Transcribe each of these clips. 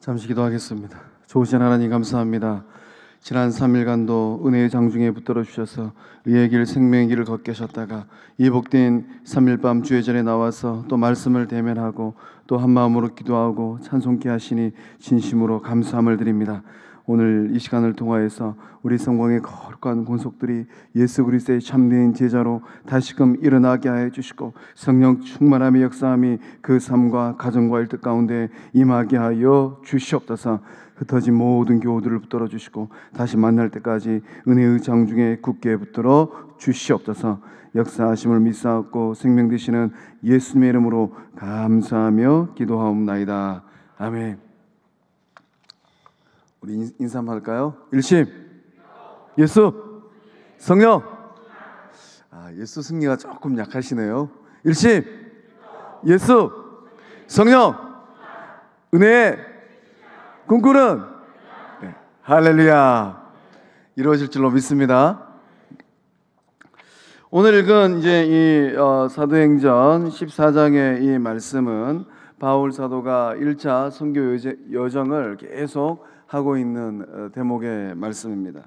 잠시 기도하겠습니다. 좋으신 하나님 감사합니다. 지난 3일간도 은혜의 장중에 붙들어 주셔서 의의 길 생명의 길을 걷게 하셨다가 이 복된 3일 밤 주의 전에 나와서 또 말씀을 대면하고 또 한마음으로 기도하고 찬송케 하시니 진심으로 감사함을 드립니다. 오늘 이 시간을 통하여서 우리 성공의 거룩한 권속들이 예수 그리스도의 참된 제자로 다시금 일어나게 하여 주시고 성령 충만함의 역사함이 그 삶과 가정과 일들 가운데 임하게 하여 주시옵소서. 흩어진 모든 교우들을 붙들어 주시고 다시 만날 때까지 은혜의 장중에 굳게 붙들어 주시옵소서. 역사하심을 믿사옵고 생명 되시는 예수님의 이름으로 감사하며 기도하옵나이다. 아멘. 우리 인사 한번 할까요? 일심 예수 성령. 예수 승리가 조금 약하시네요. 일심 예수 성령 은혜의 꿈꾸는 할렐루야 이루어질 줄로 믿습니다. 오늘 읽은 이제 이 사도행전 14장의 이 말씀은 바울 사도가 1차 선교 여정을 계속 하고 있는 대목의 말씀입니다.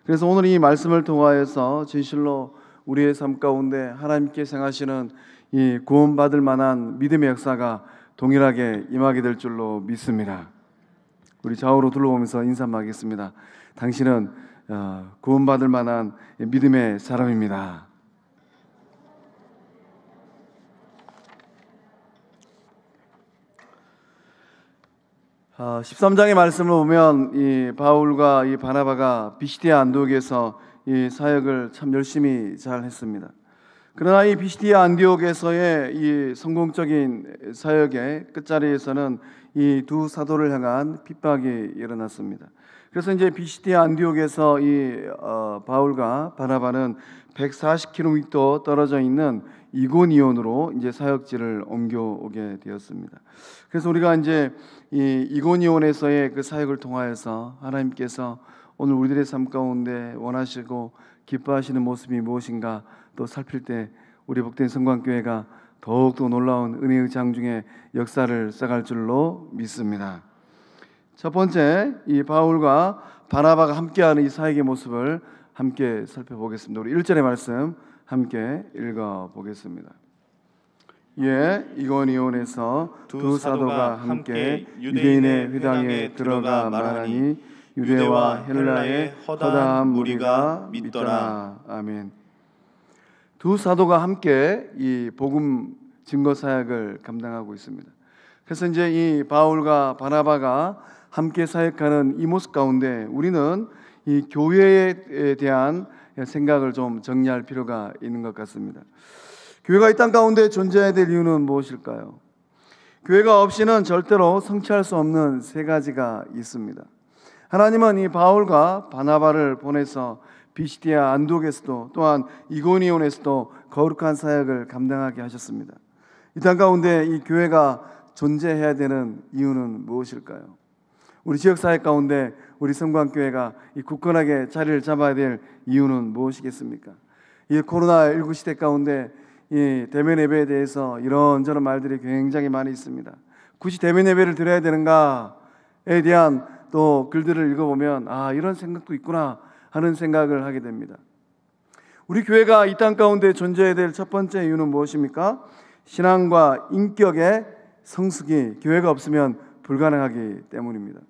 그래서 오늘 이 말씀을 통하여서 진실로 우리의 삶 가운데 하나님께서 행하시는 이 구원받을 만한 믿음의 역사가 동일하게 임하게 될 줄로 믿습니다. 우리 좌우로 둘러보면서 인사하겠습니다. 당신은 구원받을 만한 믿음의 사람입니다. 13장의 말씀을 보면 이 바울과 이 바나바가 비시디아 안디옥에서 이 사역을 참 열심히 잘 했습니다. 그러나 이 비시디아 안디옥에서의 이 성공적인 사역의 끝자리에서는 이 두 사도를 향한 핍박이 일어났습니다. 그래서 이제 비시디아 안디옥에서 이 바울과 바나바는 140km 떨어져 있는 이고니온으로 이제 사역지를 옮겨오게 되었습니다. 그래서 우리가 이제 이 이고니온에서의 그 사역을 통하여서 하나님께서 오늘 우리들의 삶 가운데 원하시고 기뻐하시는 모습이 무엇인가 또 살필 때 우리 복된 성광교회가 더욱더 놀라운 은혜의 장중에 역사를 써갈 줄로 믿습니다. 첫 번째, 이 바울과 바나바가 함께하는 이 사역의 모습을 함께 살펴보겠습니다. 우리 1절의 말씀 함께 읽어보겠습니다. 이고니온에서 두 사도가 함께 유대인의 회당에 들어가 말하니 유대와 헬라의 허다한 무리가 믿더라. 아멘. 두 사도가 함께 이 복음 증거 사역을 감당하고 있습니다. 그래서 이제 이 바울과 바나바가 함께 사역하는 이 모습 가운데 우리는 이 교회에 대한 생각을 좀 정리할 필요가 있는 것 같습니다. 교회가 이 땅 가운데 존재해야 될 이유는 무엇일까요? 교회가 없이는 절대로 성취할 수 없는 세 가지가 있습니다. 하나님은 이 바울과 바나바를 보내서 비시디아 안디옥에서도 또한 이고니온에서도 거룩한 사역을 감당하게 하셨습니다. 이 땅 가운데 이 교회가 존재해야 되는 이유는 무엇일까요? 우리 지역 사회 가운데 우리 성광교회가 이 굳건하게 자리를 잡아야 될 이유는 무엇이겠습니까? 이 코로나19 시대 가운데 이 대면 예배에 대해서 이런저런 말들이 굉장히 많이 있습니다. 굳이 대면 예배를 드려야 되는가에 대한 또 글들을 읽어보면 이런 생각도 있구나 하는 생각을 하게 됩니다. 우리 교회가 이 땅 가운데 존재해야 될 첫 번째 이유는 무엇입니까? 신앙과 인격의 성숙이 교회가 없으면 불가능하기 때문입니다.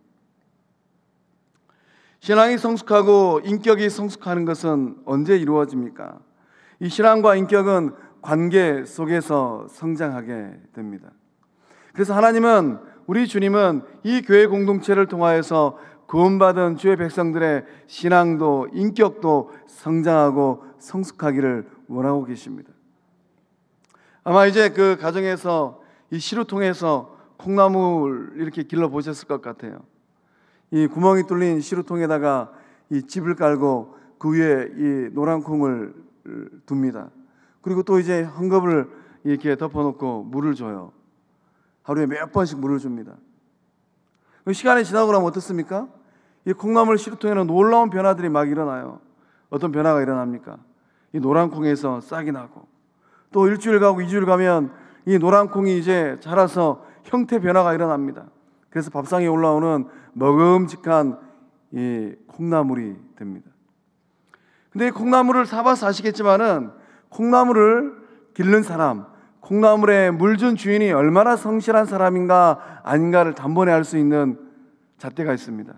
신앙이 성숙하고 인격이 성숙하는 것은 언제 이루어집니까? 이 신앙과 인격은 관계 속에서 성장하게 됩니다. 그래서 하나님은 우리 주님은 이 교회 공동체를 통하여서 구원받은 주의 백성들의 신앙도 인격도 성장하고 성숙하기를 원하고 계십니다. 아마 이제 그 가정에서 이 시루통에서 콩나물 이렇게 길러 보셨을 것 같아요. 이 구멍이 뚫린 시루통에다가 이 집을 깔고 그 위에 이 노란 콩을 둡니다. 그리고 또 이제 헝겊을 이렇게 덮어놓고 물을 줘요. 하루에 몇 번씩 물을 줍니다. 시간이 지나고 나면 어떻습니까? 이 콩나물 시루통에는 놀라운 변화들이 막 일어나요. 어떤 변화가 일어납니까? 이 노란 콩에서 싹이 나고 또 일주일 가고 2주일 가면 이 노란 콩이 이제 자라서 형태 변화가 일어납니다. 그래서 밥상에 올라오는 먹음직한 이 콩나물이 됩니다. 근데 콩나물을 사봐서 아시겠지만은 콩나물을 기르는 사람, 콩나물에 물 준 주인이 얼마나 성실한 사람인가 아닌가를 단번에 알 수 있는 잣대가 있습니다.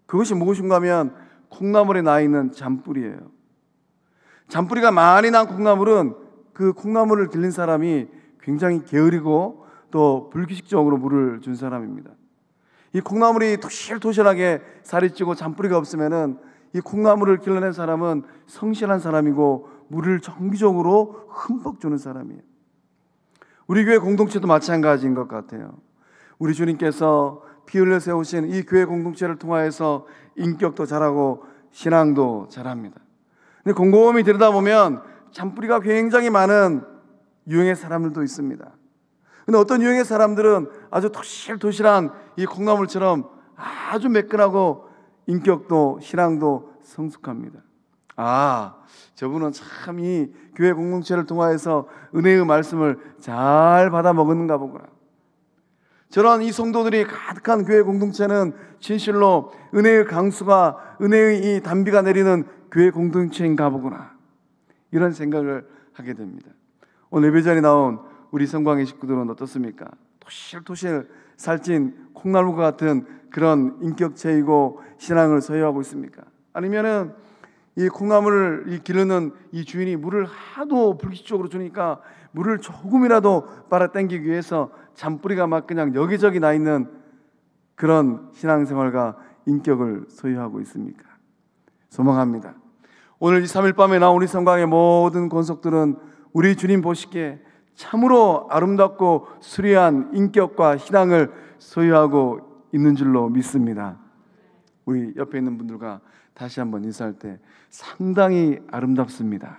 그것이 무엇인가 하면 콩나물에 나 있는 잔뿌리예요. 잔뿌리가 많이 난 콩나물은 그 콩나물을 기른 사람이 굉장히 게으르고 또 불규칙적으로 물을 준 사람입니다. 이 콩나물이 토실토실하게 살이 찌고 잔뿌리가 없으면은 이 콩나물을 길러낸 사람은 성실한 사람이고 물을 정기적으로 흠뻑 주는 사람이에요. 우리 교회 공동체도 마찬가지인 것 같아요. 우리 주님께서 피 흘려 세우신 이 교회 공동체를 통하여서 인격도 자라고 신앙도 자랍니다. 근데 곰곰이 들여다보면 잔뿌리가 굉장히 많은 유형의 사람들도 있습니다. 근데 어떤 유형의 사람들은 아주 토실토실한 이 콩나물처럼 아주 매끈하고 인격도 신앙도 성숙합니다. 아, 저분은 참 이 교회 공동체를 통하여서 은혜의 말씀을 잘 받아 먹었는가 보구나. 저런 이 성도들이 가득한 교회 공동체는 진실로 은혜의 강수가, 은혜의 이 단비가 내리는 교회 공동체인가 보구나. 이런 생각을 하게 됩니다. 오늘 예배 자리에 나온 우리 성광의 식구들은 어떻습니까? 토실토실 살찐 콩나물과 같은 그런 인격체이고 신앙을 소유하고 있습니까? 아니면은 이 콩나물을 기르는 이 주인이 물을 하도 불규칙적으로 주니까 물을 조금이라도 빨아당기기 위해서 잔뿌리가 막 그냥 여기저기 나 있는 그런 신앙생활과 인격을 소유하고 있습니까? 소망합니다. 오늘 이 3일 밤에 나온 우리 성광의 모든 권속들은 우리 주님 보시기에 참으로 아름답고 수려한 인격과 신앙을 소유하고 있는 줄로 믿습니다. 우리 옆에 있는 분들과 다시 한번 인사할 때 상당히 아름답습니다.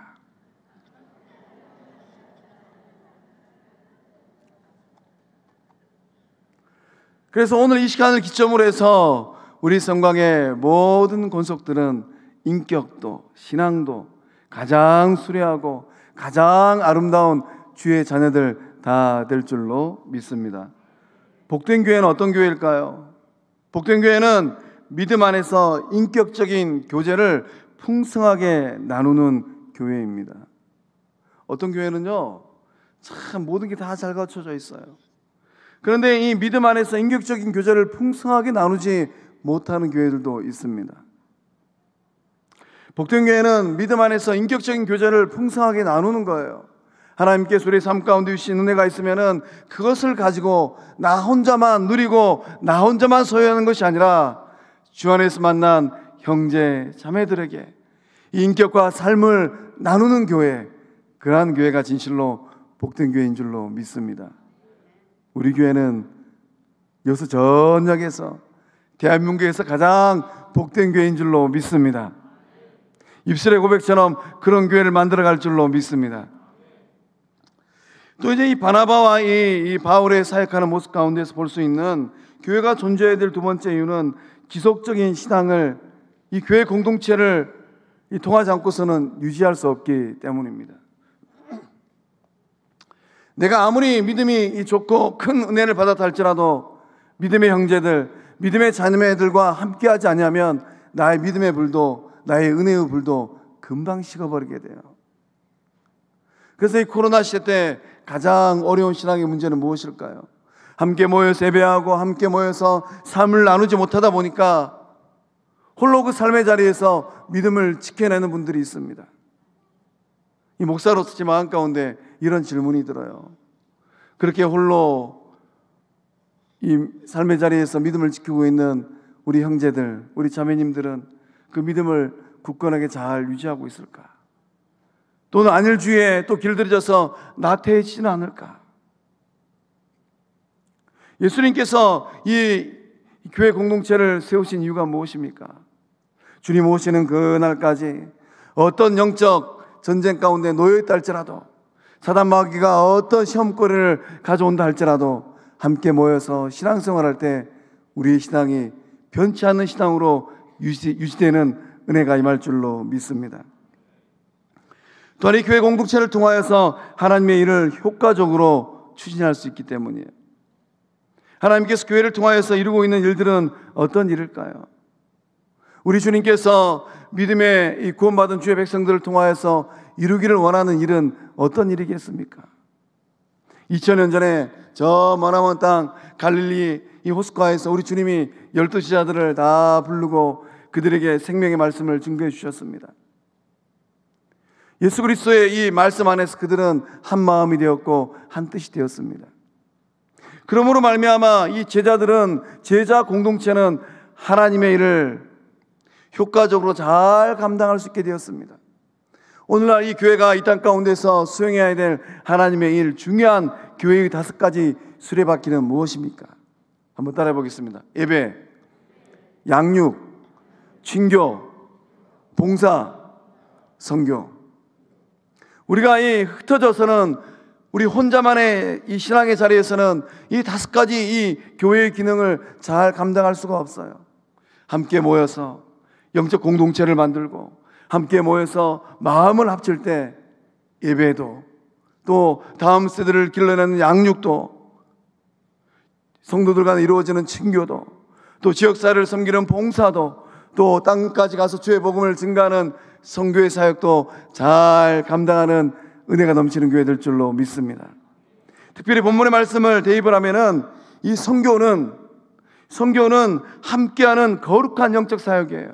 그래서 오늘 이 시간을 기점으로 해서 우리 성광의 모든 권속들은 인격도 신앙도 가장 수려하고 가장 아름다운 주의 자녀들 다 될 줄로 믿습니다. 복된 교회는 어떤 교회일까요? 복된 교회는 믿음 안에서 인격적인 교제를 풍성하게 나누는 교회입니다. 어떤 교회는요, 참 모든 게 다 잘 갖춰져 있어요. 그런데 이 믿음 안에서 인격적인 교제를 풍성하게 나누지 못하는 교회들도 있습니다. 복된 교회는 믿음 안에서 인격적인 교제를 풍성하게 나누는 거예요. 하나님께서 우리의 삶 가운데 주신 은혜가 있으면은 그것을 가지고 나 혼자만 누리고 나 혼자만 소유하는 것이 아니라 주 안에서 만난 형제 자매들에게 이 인격과 삶을 나누는 교회, 그러한 교회가 진실로 복된 교회인 줄로 믿습니다. 우리 교회는 여수 전역에서 대한민국에서 가장 복된 교회인 줄로 믿습니다. 입술의 고백처럼 그런 교회를 만들어갈 줄로 믿습니다. 또 이제 이 바나바와 이 바울의 사역하는 모습 가운데서 볼 수 있는 교회가 존재해야 될 두 번째 이유는 지속적인 신앙을, 이 교회 공동체를 통하지 않고서는 유지할 수 없기 때문입니다. 내가 아무리 믿음이 좋고 큰 은혜를 받았다 할지라도 믿음의 형제들, 믿음의 자매들과 함께하지 않으면 나의 믿음의 불도, 나의 은혜의 불도 금방 식어버리게 돼요. 그래서 이 코로나 시대 때 가장 어려운 신앙의 문제는 무엇일까요? 함께 모여서 예배하고 함께 모여서 삶을 나누지 못하다 보니까 홀로 그 삶의 자리에서 믿음을 지켜내는 분들이 있습니다. 이 목사로서 제 마음 가운데 이런 질문이 들어요. 그렇게 홀로 이 삶의 자리에서 믿음을 지키고 있는 우리 형제들, 우리 자매님들은 그 믿음을 굳건하게 잘 유지하고 있을까? 또는 안일 주위에 또 길들여져서 나태해지지는 않을까? 예수님께서 이 교회 공동체를 세우신 이유가 무엇입니까? 주님 오시는 그날까지 어떤 영적 전쟁 가운데 놓여있다 할지라도, 사단 마귀가 어떤 시험거리를 가져온다 할지라도 함께 모여서 신앙생활할 때 우리의 신앙이 변치 않는 신앙으로 유지되는 은혜가 임할 줄로 믿습니다. 또한 이 교회 공동체를 통하여서 하나님의 일을 효과적으로 추진할 수 있기 때문이에요. 하나님께서 교회를 통하여서 이루고 있는 일들은 어떤 일일까요? 우리 주님께서 믿음의 이 구원받은 주의 백성들을 통하여서 이루기를 원하는 일은 어떤 일이겠습니까? 2000년 전에 저 머나먼 땅 갈릴리 이 호숫가에서 우리 주님이 12제자들을 다 부르고 그들에게 생명의 말씀을 증거해 주셨습니다. 예수 그리스도의 이 말씀 안에서 그들은 한 마음이 되었고 한 뜻이 되었습니다. 그러므로 말미암아 이 제자들은, 제자 공동체는 하나님의 일을 효과적으로 잘 감당할 수 있게 되었습니다. 오늘날 이 교회가 이 땅 가운데서 수행해야 될 하나님의 일, 중요한 교회의 5가지 수레바퀴는 무엇입니까? 한번 따라해 보겠습니다. 예배, 양육, 친교, 봉사, 선교. 우리가 이 흩어져서는, 우리 혼자만의 이 신앙의 자리에서는 이 5가지 이 교회의 기능을 잘 감당할 수가 없어요. 함께 모여서 영적 공동체를 만들고 함께 모여서 마음을 합칠 때 예배도, 또 다음 세대를 길러내는 양육도, 성도들 간에 이루어지는 친교도, 또 지역사회를 섬기는 봉사도, 또 땅까지 가서 주의 복음을 증가하는 선교의 사역도 잘 감당하는 은혜가 넘치는 교회 될 줄로 믿습니다. 특별히 본문의 말씀을 대입을 하면은 이 선교는 함께하는 거룩한 영적 사역이에요.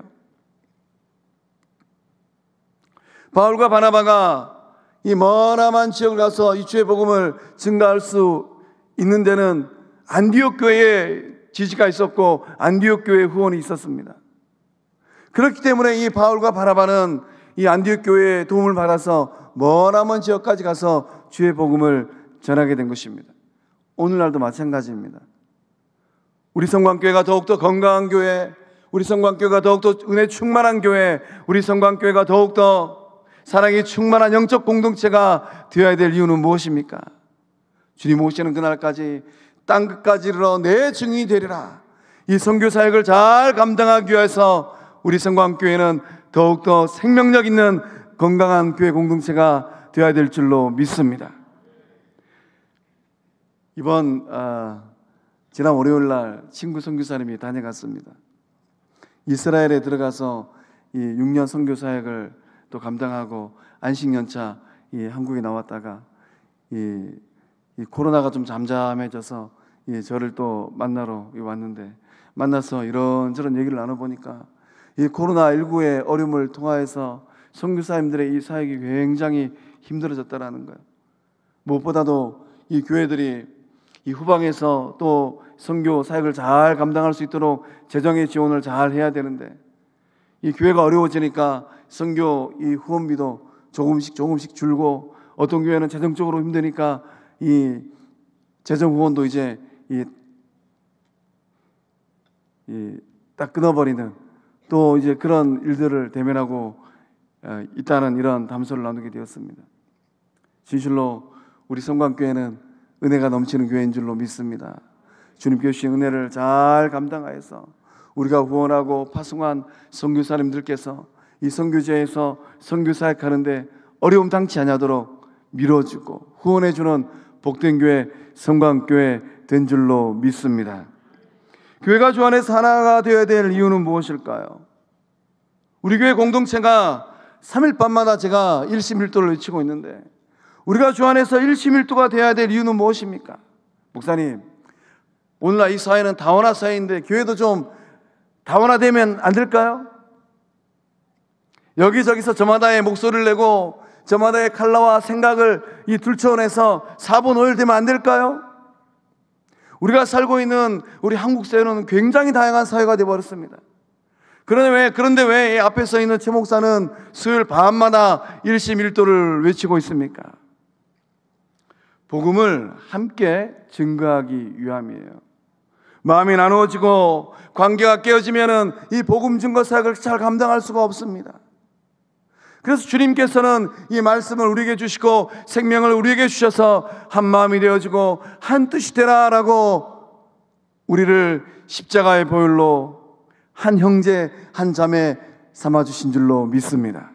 바울과 바나바가 이 머나먼 지역을 가서 이 주의 복음을 증가할 수 있는 데는 안디옥 교회에 지지가 있었고 안디옥 교회에 후원이 있었습니다. 그렇기 때문에 이 바울과 바나바는 이 안디옥 교회의 도움을 받아서 머나먼 지역까지 가서 주의 복음을 전하게 된 것입니다. 오늘날도 마찬가지입니다. 우리 성광교회가 더욱더 건강한 교회, 우리 성광교회가 더욱더 은혜 충만한 교회, 우리 성광교회가 더욱더 사랑이 충만한 영적 공동체가 되어야 될 이유는 무엇입니까? 주님 오시는 그날까지 땅끝까지 이르러 내 증인이 되리라. 이 선교 사역을 잘 감당하기 위해서 우리 성광교회는 더욱더 생명력 있는 건강한 교회 공동체가 되어야 될 줄로 믿습니다. 지난 월요일 날 친구 선교사님이 다녀갔습니다. 이스라엘에 들어가서 이 6년 선교 사역을 또 감당하고 안식년차 한국에 나왔다가 이 코로나가 좀 잠잠해져서 저를 또 만나러 왔는데, 만나서 이런저런 얘기를 나눠보니까 이 코로나19의 어려움을 통하여서 선교사님들의 이 사역이 굉장히 힘들어졌다라는 거예요. 무엇보다도 이 교회들이 이 후방에서 또 선교 사역을 잘 감당할 수 있도록 재정의 지원을 잘 해야 되는데, 이 교회가 어려워지니까 선교 이 후원비도 조금씩 줄고, 어떤 교회는 재정적으로 힘드니까 이 재정 후원도 이제 딱 끊어버리는, 또 이제 그런 일들을 대면하고 있다는 이런 담소를 나누게 되었습니다. 진실로 우리 성광교회는 은혜가 넘치는 교회인 줄로 믿습니다. 주님께 주신 은혜를 잘 감당하여서 우리가 후원하고 파송한 선교사님들께서 이 선교제에서 선교 사역하는데 어려움 당치 아니하도록 밀어주고 후원해주는 복된 교회, 성광교회 된 줄로 믿습니다. 교회가 주 안에서 하나가 되어야 될 이유는 무엇일까요? 우리 교회 공동체가 3일 밤마다 제가 일심일도를 외치고 있는데, 우리가 주 안에서 일심일도가 되어야 될 이유는 무엇입니까? 목사님, 오늘날 이 사회는 다원화 사회인데 교회도 좀 다원화되면 안 될까요? 여기저기서 저마다의 목소리를 내고 저마다의 칼라와 생각을 이 둘쳐내서 사분오열되면 안 될까요? 우리가 살고 있는 우리 한국 사회는 굉장히 다양한 사회가 되어버렸습니다. 그런데 왜 앞에 서 있는 최 목사는 수요일 밤마다 일심일도를 외치고 있습니까? 복음을 함께 증거하기 위함이에요. 마음이 나누어지고 관계가 깨어지면은 이 복음 증거 사역을 잘 감당할 수가 없습니다. 그래서 주님께서는 이 말씀을 우리에게 주시고 생명을 우리에게 주셔서 한 마음이 되어지고 한 뜻이 되라라고 우리를 십자가의 보혈로 한 형제 한 자매 삼아주신 줄로 믿습니다.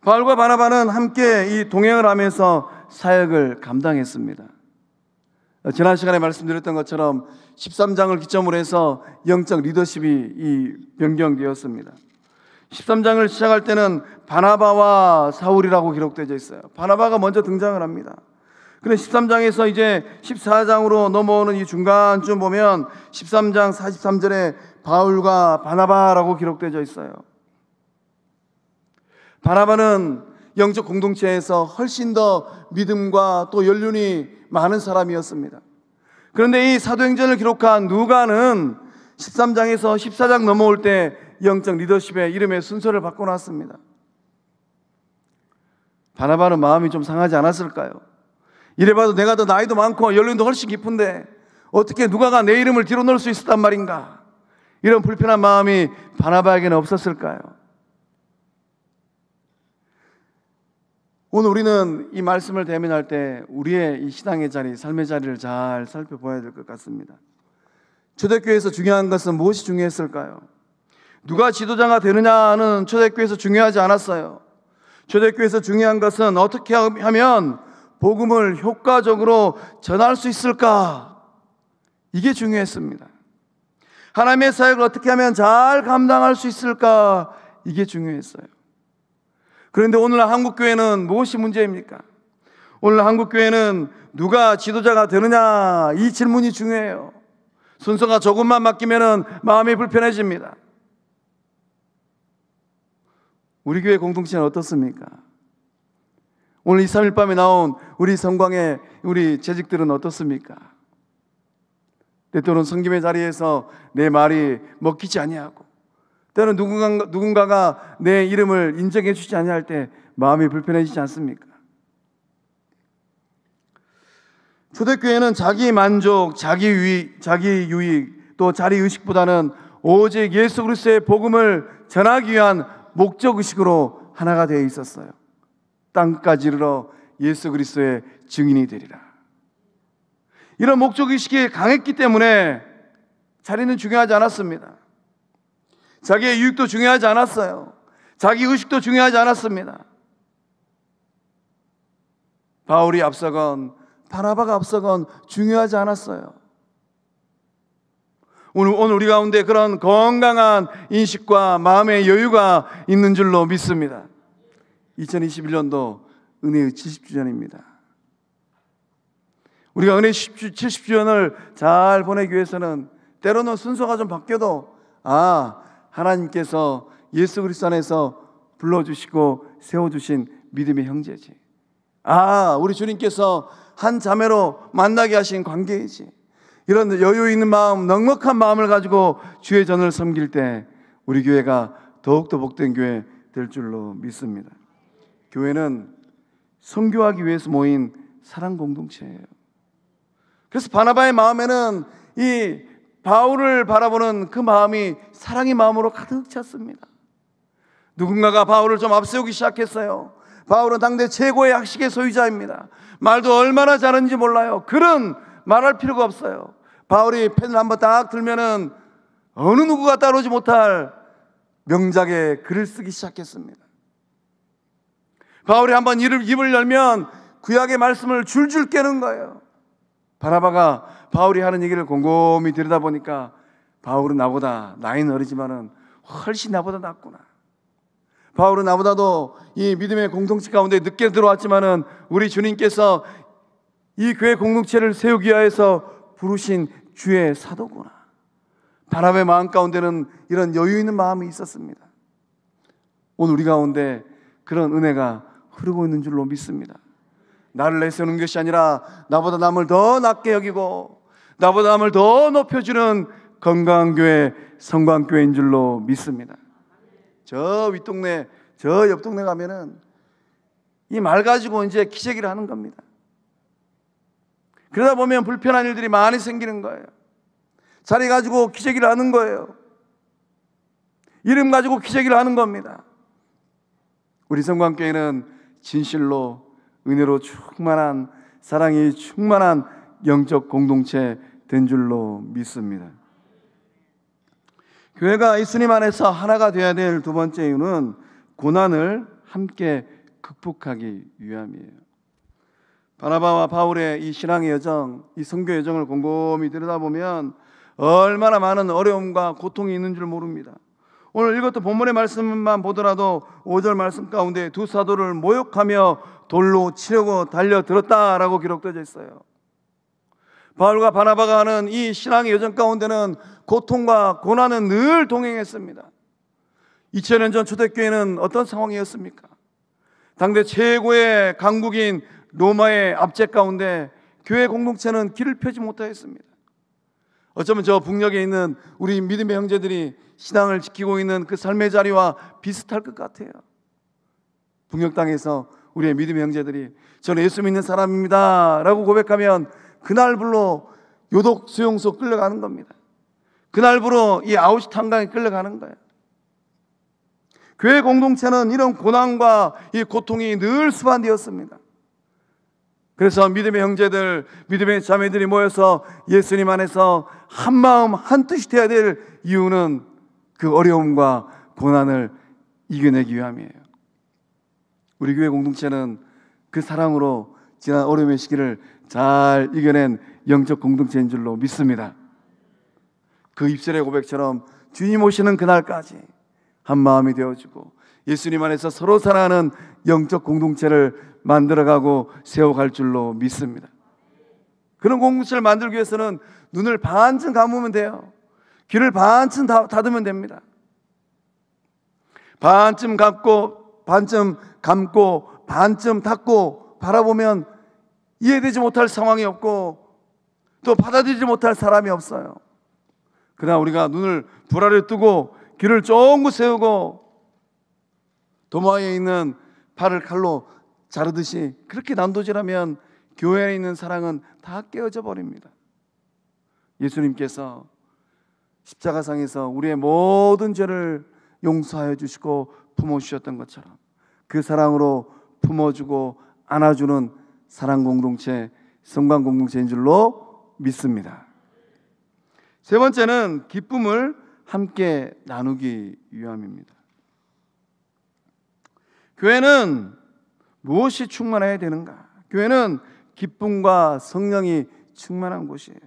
바울과 바나바는 함께 이 동행을 하면서 사역을 감당했습니다. 지난 시간에 말씀드렸던 것처럼 13장을 기점으로 해서 영적 리더십이 변경되었습니다. 13장을 시작할 때는 바나바와 사울이라고 기록되어 있어요. 바나바가 먼저 등장을 합니다. 그런데 13장에서 이제 14장으로 넘어오는 이 중간쯤 보면 13장 43절에 바울과 바나바라고 기록되어 있어요. 바나바는 영적 공동체에서 훨씬 더 믿음과 또 연륜이 많은 사람이었습니다. 그런데 이 사도행전을 기록한 누가는 13장에서 14장 넘어올 때 영적 리더십의 이름의 순서를 바꿔놨습니다. 바나바는 마음이 좀 상하지 않았을까요? 이래봐도 내가 더 나이도 많고 연륜도 훨씬 깊은데 어떻게 누가가 내 이름을 뒤로 넣을 수 있었단 말인가? 이런 불편한 마음이 바나바에게는 없었을까요? 오늘 우리는 이 말씀을 대면할 때 우리의 이 신앙의 자리, 삶의 자리를 잘 살펴봐야 될 것 같습니다. 초대교회에서 중요한 것은 무엇이 중요했을까요? 누가 지도자가 되느냐는 초대교회에서 중요하지 않았어요. 초대교회에서 중요한 것은 어떻게 하면 복음을 효과적으로 전할 수 있을까? 이게 중요했습니다. 하나님의 사역을 어떻게 하면 잘 감당할 수 있을까? 이게 중요했어요. 그런데 오늘날 한국교회는 무엇이 문제입니까? 오늘날 한국교회는 누가 지도자가 되느냐? 이 질문이 중요해요. 순서가 조금만 바뀌면 마음이 불편해집니다. 우리 교회 공동체는 어떻습니까? 오늘 2, 3일 밤에 나온 우리 성광의 우리 재직들은 어떻습니까? 때때로는 성김의 자리에서 내 말이 먹히지 아니하고 때로는 누군가가 내 이름을 인정해 주지 아니할 때 마음이 불편해지지 않습니까? 초대교회는 자기 만족, 자기 유익, 또 자리 의식보다는 오직 예수 그리스도의 복음을 전하기 위한 목적 의식으로 하나가 되어 있었어요. 땅까지 이르러 예수 그리스도의 증인이 되리라. 이런 목적 의식이 강했기 때문에 자리는 중요하지 않았습니다. 자기의 유익도 중요하지 않았어요. 자기 의식도 중요하지 않았습니다. 바울이 앞서건 바나바가 앞서건 중요하지 않았어요. 오늘 우리 가운데 그런 건강한 인식과 마음의 여유가 있는 줄로 믿습니다. 2021년도 은혜의 70주년입니다. 우리가 은혜 70주년을 잘 보내기 위해서는 때로는 순서가 좀 바뀌어도 하나님께서 예수 그리스도 안에서 불러주시고 세워주신 믿음의 형제지, 우리 주님께서 한 자매로 만나게 하신 관계이지, 이런 여유 있는 마음, 넉넉한 마음을 가지고 주의 전을 섬길 때 우리 교회가 더욱더 복된 교회 될 줄로 믿습니다. 교회는 선교하기 위해서 모인 사랑 공동체예요. 그래서 바나바의 마음에는 이 바울을 바라보는 그 마음이 사랑의 마음으로 가득 찼습니다. 누군가가 바울을 좀 앞세우기 시작했어요. 바울은 당대 최고의 학식의 소유자입니다. 말도 얼마나 잘하는지 몰라요. 글은 말할 필요가 없어요. 바울이 펜을 한번 딱 들면은 어느 누구가 따라오지 못할 명작의 글을 쓰기 시작했습니다. 바울이 한번 입을 열면 구약의 말씀을 줄줄 깨는 거예요. 바나바가 바울이 하는 얘기를 곰곰이 들여다보니까 바울은 나보다 나이는 어리지만은 훨씬 나보다 낫구나. 바울은 나보다도 이 믿음의 공동체 가운데 늦게 들어왔지만은 우리 주님께서 이 교회 공동체를 세우기 위해서 부르신 주의 사도구나. 바나바의 마음 가운데는 이런 여유 있는 마음이 있었습니다. 오늘 우리 가운데 그런 은혜가 흐르고 있는 줄로 믿습니다. 나를 내세우는 것이 아니라 나보다 남을 더 낮게 여기고 나보다 남을 더 높여주는 건강한 교회, 성광교회인 줄로 믿습니다. 저 윗동네, 저 옆동네 가면은 이 말 가지고 이제 기재기를 하는 겁니다. 그러다 보면 불편한 일들이 많이 생기는 거예요. 자리 가지고 기재기를 하는 거예요. 이름 가지고 기재기를 하는 겁니다. 우리 성광교회는 진실로 은혜로 충만한, 사랑이 충만한 영적 공동체 된 줄로 믿습니다. 교회가 예수님 안에서 하나가 되어야 될 두 번째 이유는 고난을 함께 극복하기 위함이에요. 바나바와 바울의 이 신앙의 여정, 이 선교 여정을 곰곰이 들여다보면 얼마나 많은 어려움과 고통이 있는 줄 모릅니다. 오늘 읽었던 본문의 말씀만 보더라도 5절 말씀 가운데 두 사도를 모욕하며 돌로 치려고 달려들었다라고 기록되어 있어요. 바울과 바나바가 하는 이 신앙의 여정 가운데는 고통과 고난은 늘 동행했습니다. 2000년 전 초대교회는 어떤 상황이었습니까? 당대 최고의 강국인 로마의 압제 가운데 교회 공동체는 길을 펴지 못하였습니다. 어쩌면 저 북녘에 있는 우리 믿음의 형제들이 신앙을 지키고 있는 그 삶의 자리와 비슷할 것 같아요. 북녘 땅에서 우리의 믿음의 형제들이 저는 예수 믿는 사람입니다 라고 고백하면 그날부로 요독 수용소 끌려가는 겁니다. 그날부로 이 아우슈 탄강에 끌려가는 거예요. 교회 공동체는 이런 고난과 이 고통이 늘 수반되었습니다. 그래서 믿음의 형제들, 믿음의 자매들이 모여서 예수님 안에서 한 마음 한 뜻이 되어야 될 이유는 그 어려움과 고난을 이겨내기 위함이에요. 우리 교회 공동체는 그 사랑으로 지난 어려움의 시기를 잘 이겨낸 영적 공동체인 줄로 믿습니다. 그 입술의 고백처럼 주님 오시는 그날까지 한 마음이 되어주고 예수님 안에서 서로 사랑하는 영적 공동체를 만들어가고 세워갈 줄로 믿습니다. 그런 공동체를 만들기 위해서는 눈을 반쯤 감으면 돼요. 귀를 반쯤 닫으면 됩니다. 반쯤 감고 반쯤 닫고 바라보면 이해되지 못할 상황이 없고 또 받아들이지 못할 사람이 없어요. 그러나 우리가 눈을 불알을 뜨고 귀를 쫑긋 세우고 도마에 있는 팔을 칼로 자르듯이 그렇게 난도질하면 교회에 있는 사랑은 다 깨어져 버립니다. 예수님께서 십자가상에서 우리의 모든 죄를 용서하여 주시고 품어주셨던 것처럼 그 사랑으로 품어주고 안아주는 사랑 공동체, 성관 공동체인 줄로 믿습니다. 세 번째는 기쁨을 함께 나누기 위함입니다. 교회는 무엇이 충만해야 되는가? 교회는 기쁨과 성령이 충만한 곳이에요.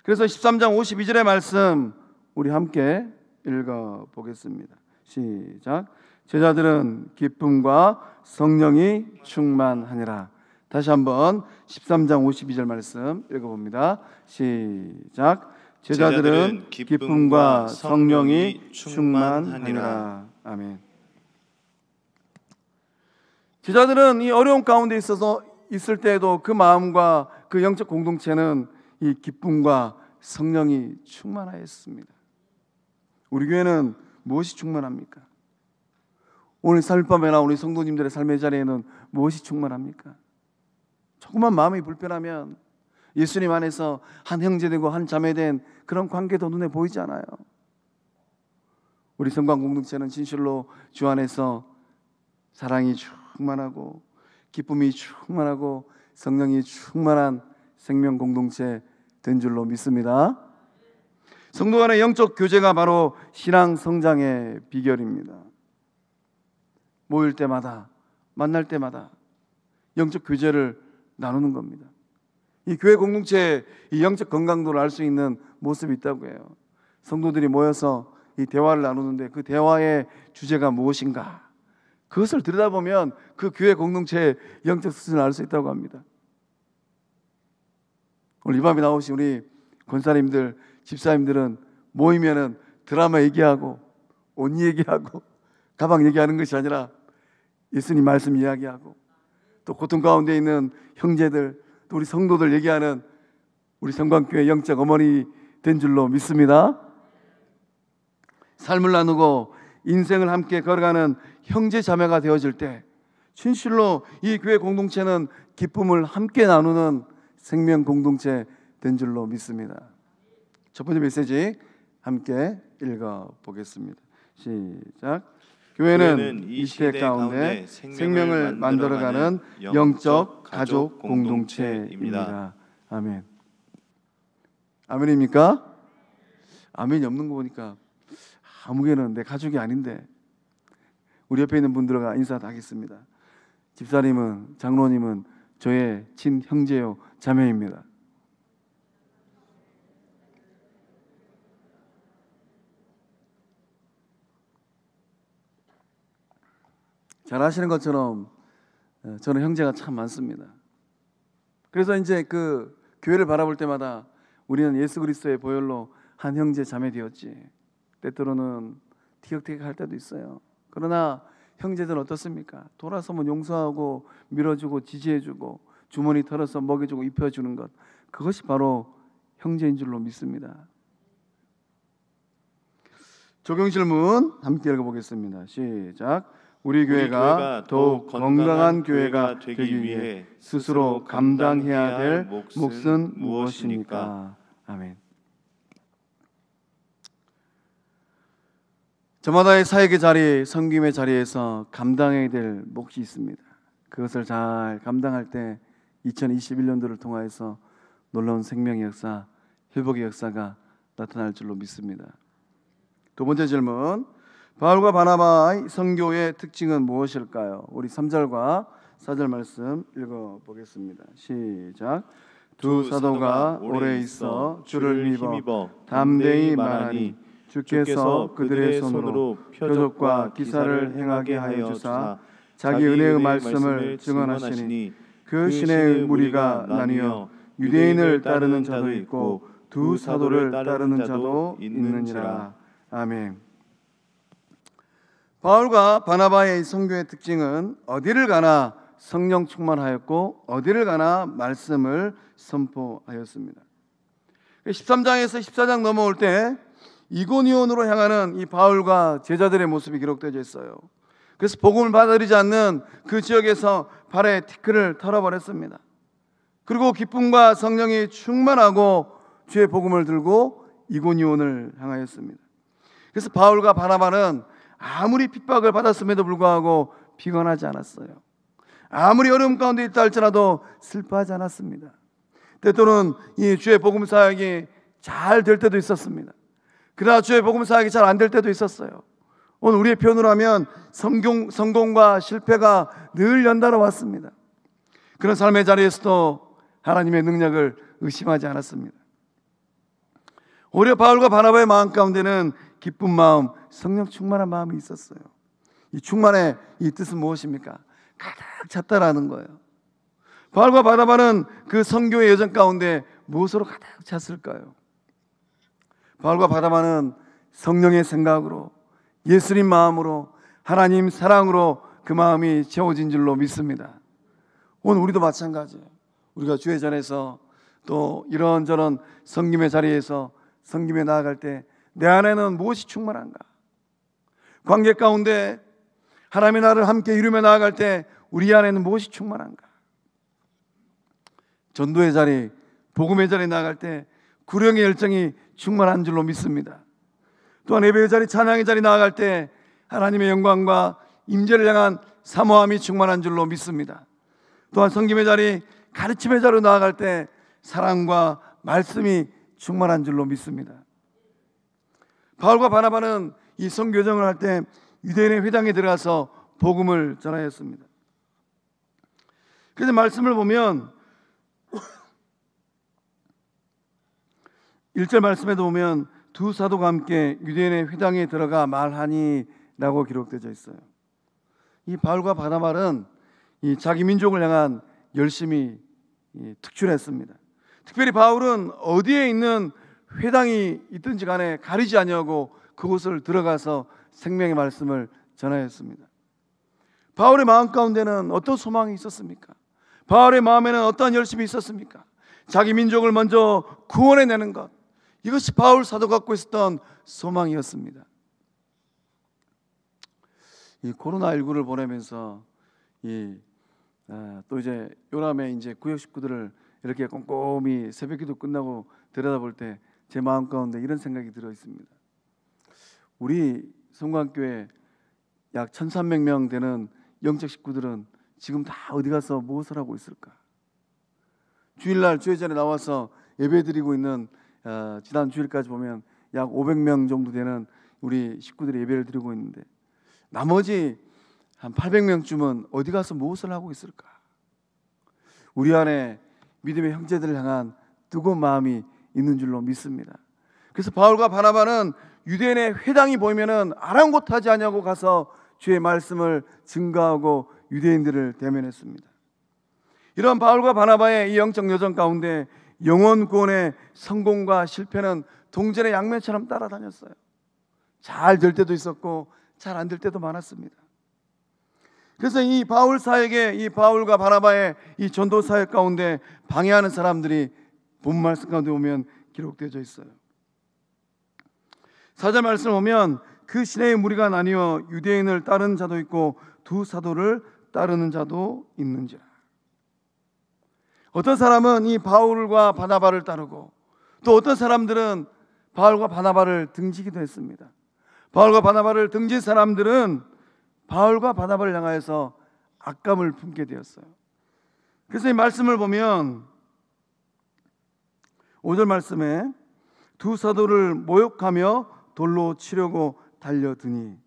그래서 13장 52절의 말씀 우리 함께 읽어보겠습니다. 시작. 제자들은 기쁨과 성령이 충만하니라. 다시 한번 13장 52절 말씀 읽어봅니다. 시작. 제자들은 기쁨과 성령이 충만하니라. 아멘. 제자들은 이 어려움 가운데 있을 때에도 그 마음과 그 영적 공동체는 이 기쁨과 성령이 충만하였습니다. 우리 교회는 무엇이 충만합니까? 오늘 3일밤에 나온 우리 성도님들의 삶의 자리에는 무엇이 충만합니까? 조금만 마음이 불편하면 예수님 안에서 한 형제되고 한 자매된 그런 관계도 눈에 보이지 않아요. 우리 성관 공동체는 진실로 주 안에서 사랑이 충만하고 기쁨이 충만하고 성령이 충만한 생명 공동체 된 줄로 믿습니다. 성도 간의 영적 교제가 바로 신앙 성장의 비결입니다. 모일 때마다 만날 때마다 영적 교제를 나누는 겁니다. 이 교회 공동체의 이 영적 건강도를 알 수 있는 모습이 있다고 해요. 성도들이 모여서 이 대화를 나누는데 그 대화의 주제가 무엇인가? 그것을 들여다보면 그 교회 공동체의 영적 수준을 알 수 있다고 합니다. 오늘 이 밤에 나오신 우리 권사님들, 집사님들은 모이면은 드라마 얘기하고 옷 얘기하고 가방 얘기하는 것이 아니라 예수님 말씀 이야기하고 또 고통 가운데 있는 형제들, 또 우리 성도들 얘기하는 우리 성관교회 영적 어머니 된 줄로 믿습니다. 삶을 나누고 인생을 함께 걸어가는 형제 자매가 되어질 때 진실로 이 교회 공동체는 기쁨을 함께 나누는 생명 공동체 된 줄로 믿습니다. 첫 번째 메시지 함께 읽어보겠습니다. 시작. 교회는 이 시대 가운데 생명을 만들어가는 영적 가족 공동체입니다. 아멘. 아멘입니까? 아멘이 없는 거 보니까 아무개는 내 가족이 아닌데 우리 옆에 있는 분들과 인사하겠습니다. 집사님은, 장로님은 저의 친형제요 자매입니다. 잘 아시는 것처럼 저는 형제가 참 많습니다. 그래서 이제 그 교회를 바라볼 때마다 우리는 예수 그리스도의 보혈로 한 형제 자매 되었지. 때때로는 티격태격할 때도 있어요. 그러나 형제들은 어떻습니까? 돌아서면 용서하고 밀어주고 지지해주고 주머니 털어서 먹여주고 입혀주는 것, 그것이 바로 형제인 줄로 믿습니다. 적용 질문 함께 읽어보겠습니다. 시작. 우리 교회가 더욱 건강한 교회가 되기 위해 스스로 감당해야 될 몫은 무엇입니까? 아멘. 저마다의 사역의 자리, 섬김의 자리에서 감당해야 될 몫이 있습니다. 그것을 잘 감당할 때 2021년도를 통하여서 놀라운 생명의 역사, 회복의 역사가 나타날 줄로 믿습니다. 두 번째 질문, 바울과 바나바의 선교의 특징은 무엇일까요? 우리 3절과 4절 말씀 읽어보겠습니다. 시작. 두 사도가 오래 있어 주를 힘입어 담대히 말하니 주께서 그들의 손으로 표적과 기사를 행하게 하여 주사 자기 은혜의 말씀을 증언하시니 그 신의 무리가 나뉘어 유대인을 따르는 자도 있고 두 사도를 따르는 자도 있느니라. 아멘. 바울과 바나바의 선교의 특징은 어디를 가나 성령 충만하였고 어디를 가나 말씀을 선포하였습니다. 13장에서 14장 넘어올 때 이고니온으로 향하는 이 바울과 제자들의 모습이 기록되어 있어요. 그래서 복음을 받아들이지 않는 그 지역에서 발에 티끌을 털어버렸습니다. 그리고 기쁨과 성령이 충만하고 주의 복음을 들고 이고니온을 향하였습니다. 그래서 바울과 바나바는 아무리 핍박을 받았음에도 불구하고 비관하지 않았어요. 아무리 어려움 가운데 있다 할지라도 슬퍼하지 않았습니다. 때때로는 이 주의 복음 사역이 잘 될 때도 있었습니다. 그러나 주의 복음 사역이 잘 안 될 때도 있었어요. 오늘 우리의 표현으로 하면 성공과 실패가 늘 연달아 왔습니다. 그런 삶의 자리에서도 하나님의 능력을 의심하지 않았습니다. 오히려 바울과 바나바의 마음 가운데는 기쁜 마음, 성령 충만한 마음이 있었어요. 이 충만의 이 뜻은 무엇입니까? 가득 찼다라는 거예요. 바울과 바나바는 그 선교의 여정 가운데 무엇으로 가득 찼을까요? 바울과 바나바는 성령의 생각으로, 예수님 마음으로, 하나님 사랑으로 그 마음이 채워진 줄로 믿습니다. 오늘 우리도 마찬가지예요. 우리가 주의 전에서 또 이런저런 섬김의 자리에서 섬김에 나아갈 때 내 안에는 무엇이 충만한가? 관계 가운데 하나님의 나라를 함께 이루며 나아갈 때 우리 안에는 무엇이 충만한가? 전도의 자리, 복음의 자리에 나아갈 때 구령의 열정이 충만한 줄로 믿습니다. 또한 예배의 자리, 찬양의 자리 나아갈 때 하나님의 영광과 임재를 향한 사모함이 충만한 줄로 믿습니다. 또한 섬김의 자리, 가르침의 자리로 나아갈 때 사랑과 말씀이 충만한 줄로 믿습니다. 바울과 바나바는 이 선교정을 할 때 유대인의 회당에 들어가서 복음을 전하였습니다. 그래서 말씀을 보면 1절 말씀에도 보면 두 사도가 함께 유대인의 회당에 들어가 말하니 라고 기록되어 있어요. 이 바울과 바나바는 이 자기 민족을 향한 열심이 특출했습니다. 특별히 바울은 어디에 있는 회당이 있든지 간에 가리지 아니하고 그곳을 들어가서 생명의 말씀을 전하였습니다. 바울의 마음 가운데는 어떤 소망이 있었습니까? 바울의 마음에는 어떤 열심이 있었습니까? 자기 민족을 먼저 구원해내는 것, 이것이 바울 사도가 갖고 있었던 소망이었습니다. 이 코로나19를 보내면서 또 이제 요람의 이제 구역 식구들을 이렇게 꼼꼼히 새벽기도 끝나고 들여다볼 때 제 마음 가운데 이런 생각이 들어 있습니다. 우리 성광교회 약 1,300명 되는 영적 식구들은 지금 다 어디 가서 무엇을 하고 있을까? 주일날 주회전에 나와서 예배드리고 있는 지난 주일까지 보면 약 500명 정도 되는 우리 식구들이 예배를 드리고 있는데 나머지 한 800명쯤은 어디 가서 무엇을 하고 있을까? 우리 안에 믿음의 형제들을 향한 뜨거운 마음이 있는 줄로 믿습니다. 그래서 바울과 바나바는 유대인의 회당이 보이면은 아랑곳하지 않냐고 가서 주의 말씀을 증거하고 유대인들을 대면했습니다. 이런 바울과 바나바의 이 영적 여정 가운데 영혼 구원의 성공과 실패는 동전의 양면처럼 따라다녔어요. 잘 될 때도 있었고 잘 안 될 때도 많았습니다. 그래서 이 바울 사역에, 이 바울과 바나바의 이 전도 사역 가운데 방해하는 사람들이 본 말씀 가운데 보면 기록되어져 있어요. 4절 말씀을 보면 그 시내의 무리가 나뉘어 유대인을 따르는 자도 있고 두 사도를 따르는 자도 있는지라. 어떤 사람은 이 바울과 바나바를 따르고 또 어떤 사람들은 바울과 바나바를 등지기도 했습니다. 바울과 바나바를 등진 사람들은 바울과 바나바를 향하여서 악감을 품게 되었어요. 그래서 이 말씀을 보면 5절 말씀에 두 사도를 모욕하며 돌로 치려고 달려드니,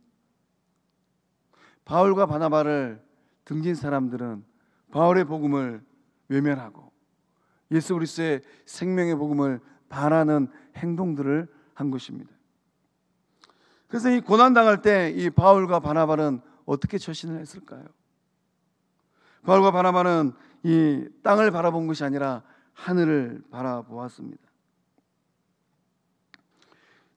바울과 바나바를 등진 사람들은 바울의 복음을 외면하고 예수 그리스도의 생명의 복음을 반하는 행동들을 한 것입니다. 그래서 이 고난당할 때 이 바울과 바나바는 어떻게 처신을 했을까요? 바울과 바나바는 이 땅을 바라본 것이 아니라 하늘을 바라보았습니다.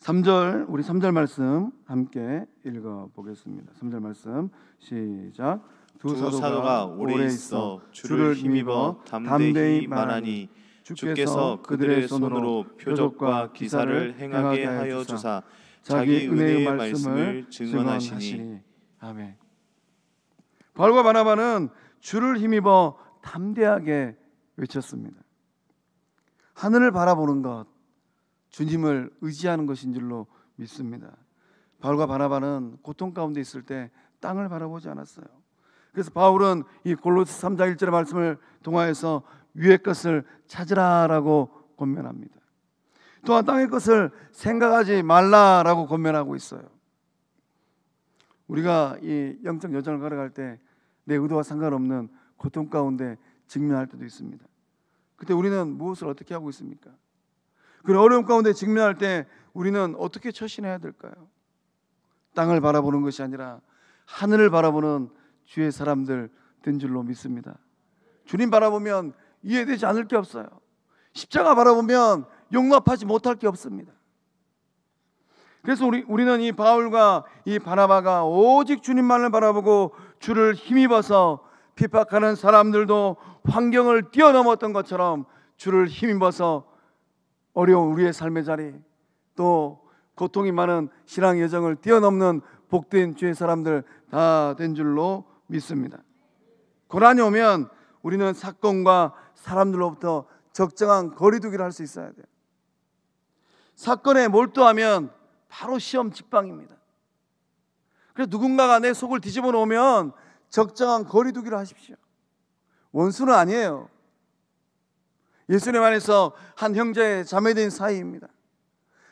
3절, 우리 3절 말씀 함께 읽어보겠습니다. 3절 말씀 시작. 두 사도가 오래 있어 주를 힘입어 담대히 말하니 주께서 그들의 손으로 표적과 기사를 행하게 하여 주사 자기 은혜의 말씀을 증언하시니. 아멘. 바울과 바나바는 주를 힘입어 담대하게 외쳤습니다. 하늘을 바라보는 것, 주님을 의지하는 것인 줄로 믿습니다. 바울과 바나바는 고통 가운데 있을 때 땅을 바라보지 않았어요. 그래서 바울은 이 골로새 3장 1절의 말씀을 통하여서 위의 것을 찾으라라고 권면합니다. 또한 땅의 것을 생각하지 말라라고 권면하고 있어요. 우리가 이 영적 여정을 걸어갈 때 내 의도와 상관없는 고통 가운데 직면할 때도 있습니다. 그때 우리는 무엇을 어떻게 하고 있습니까? 그런 어려움 가운데 직면할 때 우리는 어떻게 처신해야 될까요? 땅을 바라보는 것이 아니라 하늘을 바라보는 주의 사람들 된 줄로 믿습니다. 주님 바라보면 이해되지 않을 게 없어요. 십자가 바라보면 용납하지 못할 게 없습니다. 그래서 우리는 이 바울과 이 바나바가 오직 주님만을 바라보고 주를 힘입어서 핍박하는 사람들도 환경을 뛰어넘었던 것처럼 주를 힘입어서 어려운 우리의 삶의 자리, 또 고통이 많은 신앙 여정을 뛰어넘는 복된 주의 사람들 다 된 줄로 믿습니다. 고난이 오면 우리는 사건과 사람들로부터 적정한 거리두기를 할 수 있어야 돼요. 사건에 몰두하면 바로 시험 직방입니다. 그래서 누군가가 내 속을 뒤집어 놓으면 적정한 거리두기를 하십시오. 원수는 아니에요. 예수님 안에서 한 형제 자매된 사이입니다.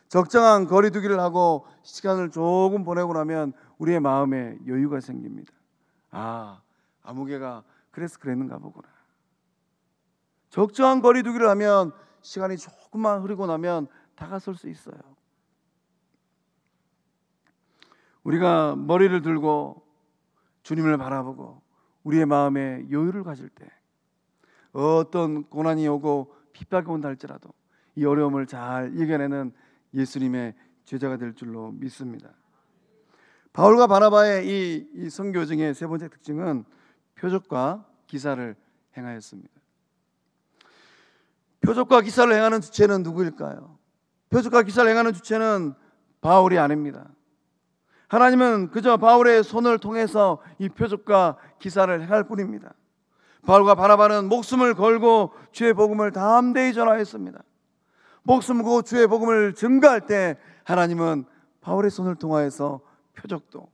적정한 거리두기를 하고 시간을 조금 보내고 나면 우리의 마음에 여유가 생깁니다. 아, 아무개가 그래서 그랬는가 보구나. 적정한 거리두기를 하면 시간이 조금만 흐르고 나면 다가설 수 있어요. 우리가 머리를 들고 주님을 바라보고 우리의 마음에 여유를 가질 때 어떤 고난이 오고 핍박이 온다 할지라도 이 어려움을 잘 이겨내는 예수님의 제자가 될 줄로 믿습니다. 바울과 바나바의 이 선교 중의 세 번째 특징은 표적과 기사를 행하였습니다. 표적과 기사를 행하는 주체는 누구일까요? 표적과 기사를 행하는 주체는 바울이 아닙니다. 하나님은 그저 바울의 손을 통해서 이 표적과 기사를 행할 뿐입니다. 바울과 바나바는 목숨을 걸고 주의 복음을 담대히 전하였습니다. 목숨을 걸고 주의 복음을 증거할 때 하나님은 바울의 손을 통하여서 표적도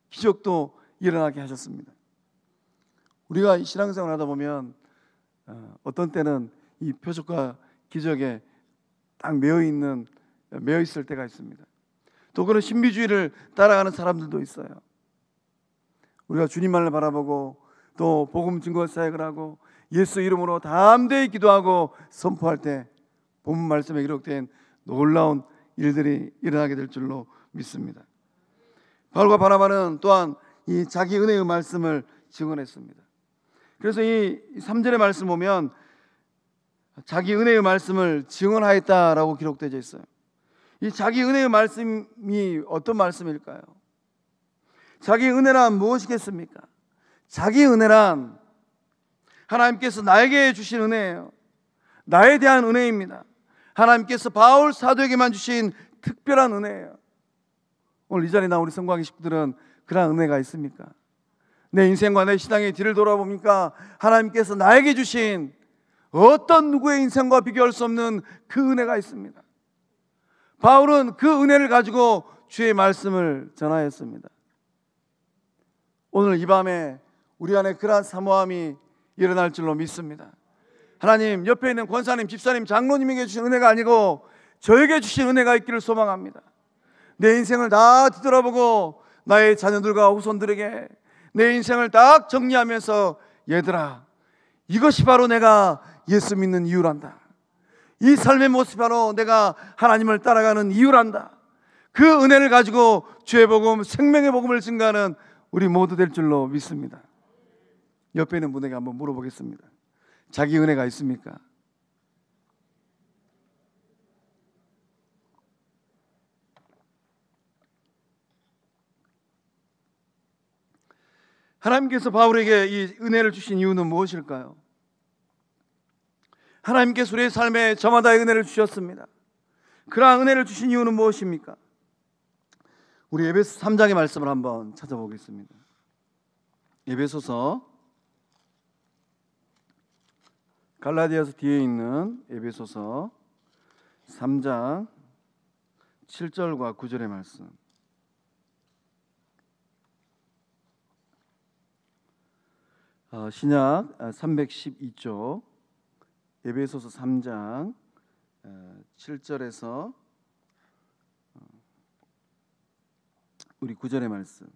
기적도 일어나게 하셨습니다. 우리가 신앙생활 하다 보면 어떤 때는 이 표적과 기적에 딱 매여 있을 때가 있습니다. 또 그런 신비주의를 따라가는 사람들도 있어요. 우리가 주님만을 바라보고 또 복음 증거 사역을 하고 예수 이름으로 담대히 기도하고 선포할 때 본문 말씀에 기록된 놀라운 일들이 일어나게 될 줄로 믿습니다. 바울과 바나바는 또한 이 자기 은혜의 말씀을 증언했습니다. 그래서 이 3절의 말씀 보면 자기 은혜의 말씀을 증언하였다라고 기록되어 있어요. 이 자기 은혜의 말씀이 어떤 말씀일까요? 자기 은혜란 무엇이겠습니까? 자기 은혜란 하나님께서 나에게 주신 은혜예요. 나에 대한 은혜입니다. 하나님께서 바울 사도에게만 주신 특별한 은혜예요. 오늘 이 자리에 나온 우리 성광의 식구들은 그런 은혜가 있습니까? 내 인생과 내 신앙의 뒤를 돌아보니까 하나님께서 나에게 주신 어떤 누구의 인생과 비교할 수 없는 그 은혜가 있습니다. 바울은 그 은혜를 가지고 주의 말씀을 전하였습니다. 오늘 이 밤에 우리 안에 그러한 사모함이 일어날 줄로 믿습니다. 하나님, 옆에 있는 권사님, 집사님, 장로님에게 주신 은혜가 아니고 저에게 주신 은혜가 있기를 소망합니다. 내 인생을 다 뒤돌아보고 나의 자녀들과 후손들에게 내 인생을 딱 정리하면서 얘들아, 이것이 바로 내가 예수 믿는 이유란다. 이 삶의 모습이 바로 내가 하나님을 따라가는 이유란다. 그 은혜를 가지고 주의 복음, 생명의 복음을 증거하는 우리 모두 될 줄로 믿습니다. 옆에 있는 분에게 한번 물어보겠습니다. 자기 은혜가 있습니까? 하나님께서 바울에게 이 은혜를 주신 이유는 무엇일까요? 하나님께서 우리의 삶에 저마다의 은혜를 주셨습니다. 그러한 은혜를 주신 이유는 무엇입니까? 우리 에베소 3장의 말씀을 한번 찾아보겠습니다. 에베소서, 갈라디아서 뒤에 있는 에베소서 3장 7절과 9절의 말씀. 신약 312쪽 에베소서 3장 7절에서 우리 9절의 말씀.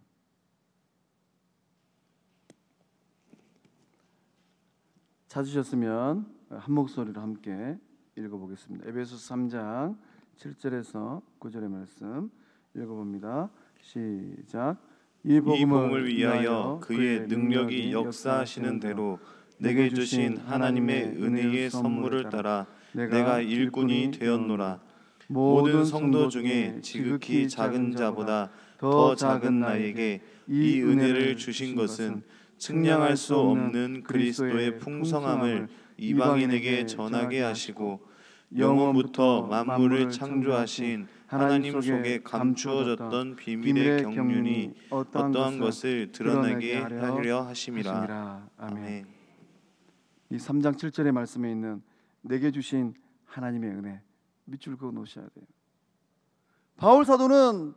찾으셨으면 한 목소리로 함께 읽어보겠습니다. 에베소서 3장 7절에서 9절의 말씀 읽어봅니다. 시작. 이 복음을 위하여 그의 능력이 역사하시는 대로 내게 주신 하나님의 은혜의 선물을 따라 내가 일꾼이 되었노라. 모든 성도 중에 지극히 작은 자보다 더 작은 나에게 이 은혜를 주신 것은 측량할 수 없는 그리스도의 풍성함을 이방인에게 전하게 하시고 영원부터 만물을 창조하신 하나님 속에 감추어졌던 비밀의 경륜이 어떠한 것을 드러나게 하려 하심이라. 아멘. 이 3장 7절의 말씀에 있는 내게 주신 하나님의 은혜, 밑줄 그어 놓으셔야 돼요. 바울 사도는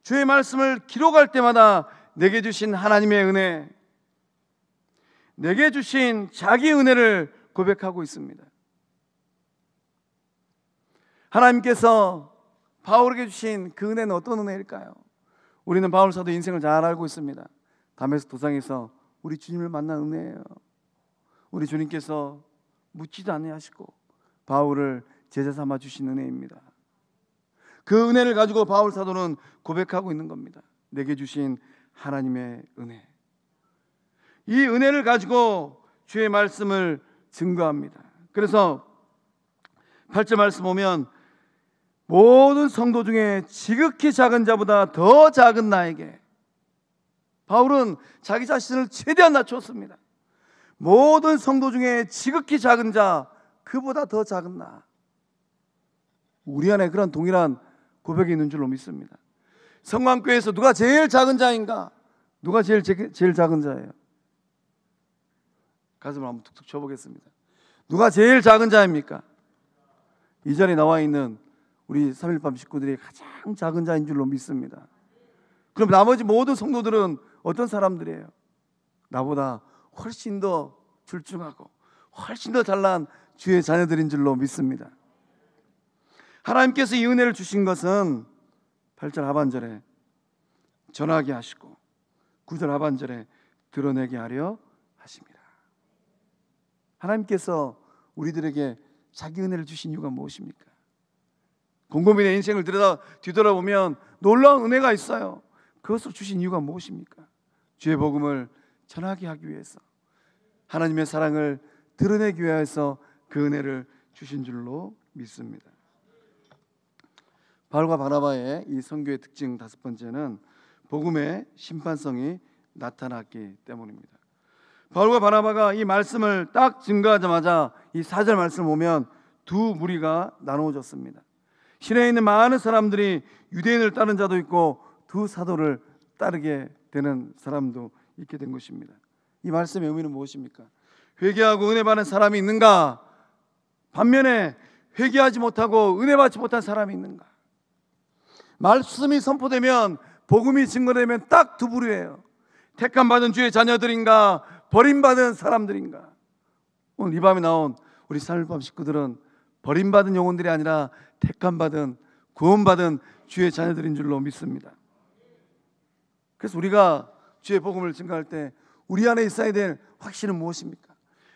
주의 말씀을 기록할 때마다 내게 주신 하나님의 은혜, 내게 주신 자기 은혜를 고백하고 있습니다. 하나님께서 바울에게 주신 그 은혜는 어떤 은혜일까요? 우리는 바울 사도 인생을 잘 알고 있습니다. 다메섹 도상에서 우리 주님을 만난 은혜예요. 우리 주님께서 묻지도 아니하시고 바울을 제자 삼아 주신 은혜입니다. 그 은혜를 가지고 바울 사도는 고백하고 있는 겁니다. 내게 주신 하나님의 은혜. 이 은혜를 가지고 주의 말씀을 증거합니다. 그래서 8절 말씀 보면 모든 성도 중에 지극히 작은 자보다 더 작은 나에게, 바울은 자기 자신을 최대한 낮췄습니다. 모든 성도 중에 지극히 작은 자, 그보다 더 작은 나. 우리 안에 그런 동일한 고백이 있는 줄로 믿습니다. 성광교회에서 누가 제일 작은 자인가? 누가 제일 작은 자예요? 가슴을 한번 툭툭 쳐보겠습니다. 누가 제일 작은 자입니까? 이 자리에 나와 있는 우리 3.1밤 식구들이 가장 작은 자인 줄로 믿습니다. 그럼 나머지 모든 성도들은 어떤 사람들이에요? 나보다 훨씬 더 출중하고 훨씬 더 잘난 주의 자녀들인 줄로 믿습니다. 하나님께서 이 은혜를 주신 것은 8절 하반절에 전하게 하시고 9절 하반절에 드러내게 하려 하십니다. 하나님께서 우리들에게 자기 은혜를 주신 이유가 무엇입니까? 곰곰이 내 인생을 뒤돌아보면 놀라운 은혜가 있어요. 그것을 주신 이유가 무엇입니까? 주의 복음을 전하게 하기 위해서, 하나님의 사랑을 드러내기 위해서 그 은혜를 주신 줄로 믿습니다. 바울과 바나바의 이 선교의 특징 다섯 번째는 복음의 심판성이 나타났기 때문입니다. 바울과 바나바가 이 말씀을 딱 증거하자마자 이 4절 말씀을 보면 두 무리가 나누어졌습니다. 시내에 있는 많은 사람들이 유대인을 따른 자도 있고 두 사도를 따르게 되는 사람도 있게 된 것입니다. 이 말씀의 의미는 무엇입니까? 회개하고 은혜 받는 사람이 있는가? 반면에 회개하지 못하고 은혜 받지 못한 사람이 있는가? 말씀이 선포되면, 복음이 증거되면 딱 두 부류예요. 택함받은 주의 자녀들인가, 버림받은 사람들인가. 오늘 이 밤에 나온 우리 사물밤 식구들은 버림받은 영혼들이 아니라 택함받은, 구원받은 주의 자녀들인 줄로 믿습니다. 그래서 우리가 주의 복음을 증거할 때 우리 안에 있어야 될 확신은 무엇입니까?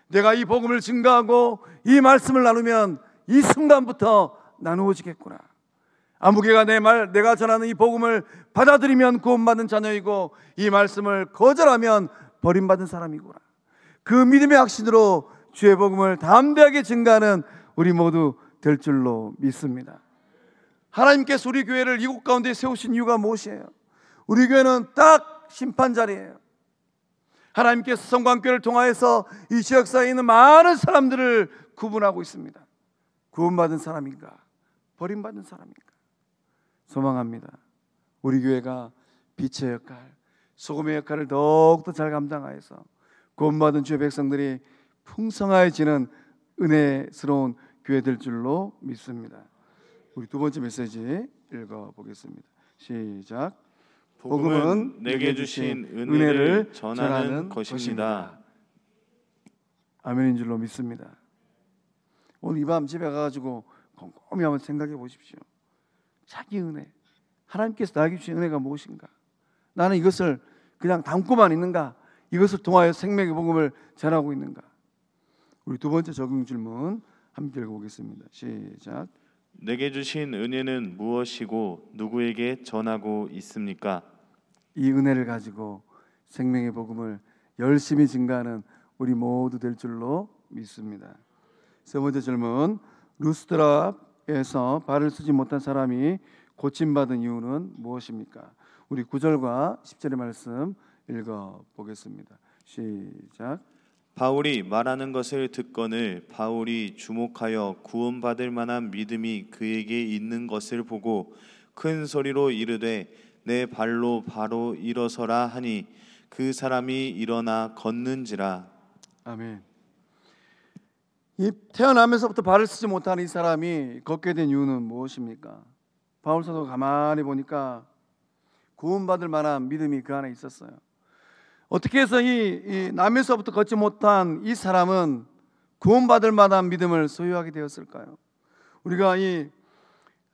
내가 이 복음을 증거하고 이 말씀을 나누면 이 순간부터 나누어지겠구나. 아무개가 내가 전하는 이 복음을 받아들이면 구원받은 자녀이고 이 말씀을 거절하면 버림받은 사람이구나. 그 믿음의 확신으로 주의 복음을 담대하게 증거하는 우리 모두 될 줄로 믿습니다. 하나님께서 우리 교회를 이곳 가운데 세우신 이유가 무엇이에요? 우리 교회는 딱 심판 자리예요. 하나님께서 성광교회를 통하여서 이 지역사회에 있는 많은 사람들을 구분하고 있습니다. 구원받은 사람인가, 버림받은 사람인가. 소망합니다. 우리 교회가 빛의 역할, 소금의 역할을 더욱더 잘 감당하여서 구원받은 주의 백성들이 풍성해지는 은혜스러운 교회 될 줄로 믿습니다. 우리 두 번째 메시지 읽어보겠습니다. 시작. 복음은 내게 주신 은혜를 전하는 것입니다. 아멘인 줄로 믿습니다. 오늘 이 밤 집에 가가지고 곰곰이 한번 생각해 보십시오. 자기 은혜, 하나님께서 나에게 주신 은혜가 무엇인가? 나는 이것을 그냥 담고만 있는가? 이것을 통하여 생명의 복음을 전하고 있는가? 우리 두 번째 적용 질문 함께 읽어보겠습니다. 시작. 내게 주신 은혜는 무엇이고 누구에게 전하고 있습니까? 이 은혜를 가지고 생명의 복음을 열심히 증가하는 우리 모두 될 줄로 믿습니다. 세 번째 질문, 루스드라에서 발을 쓰지 못한 사람이 고침받은 이유는 무엇입니까? 우리 9절과 10절의 말씀 읽어보겠습니다. 시작. 바울이 말하는 것을 듣거늘 바울이 주목하여 구원받을 만한 믿음이 그에게 있는 것을 보고 큰 소리로 이르되 내 발로 바로 일어서라 하니 그 사람이 일어나 걷는지라. 아멘. 이 태어나면서부터 발을 쓰지 못하는 이 사람이 걷게 된 이유는 무엇입니까? 바울 사도가 가만히 보니까 구원받을 만한 믿음이 그 안에 있었어요. 어떻게 해서 이 나면서부터 걷지 못한 이 사람은 구원받을 만한 믿음을 소유하게 되었을까요? 우리가 이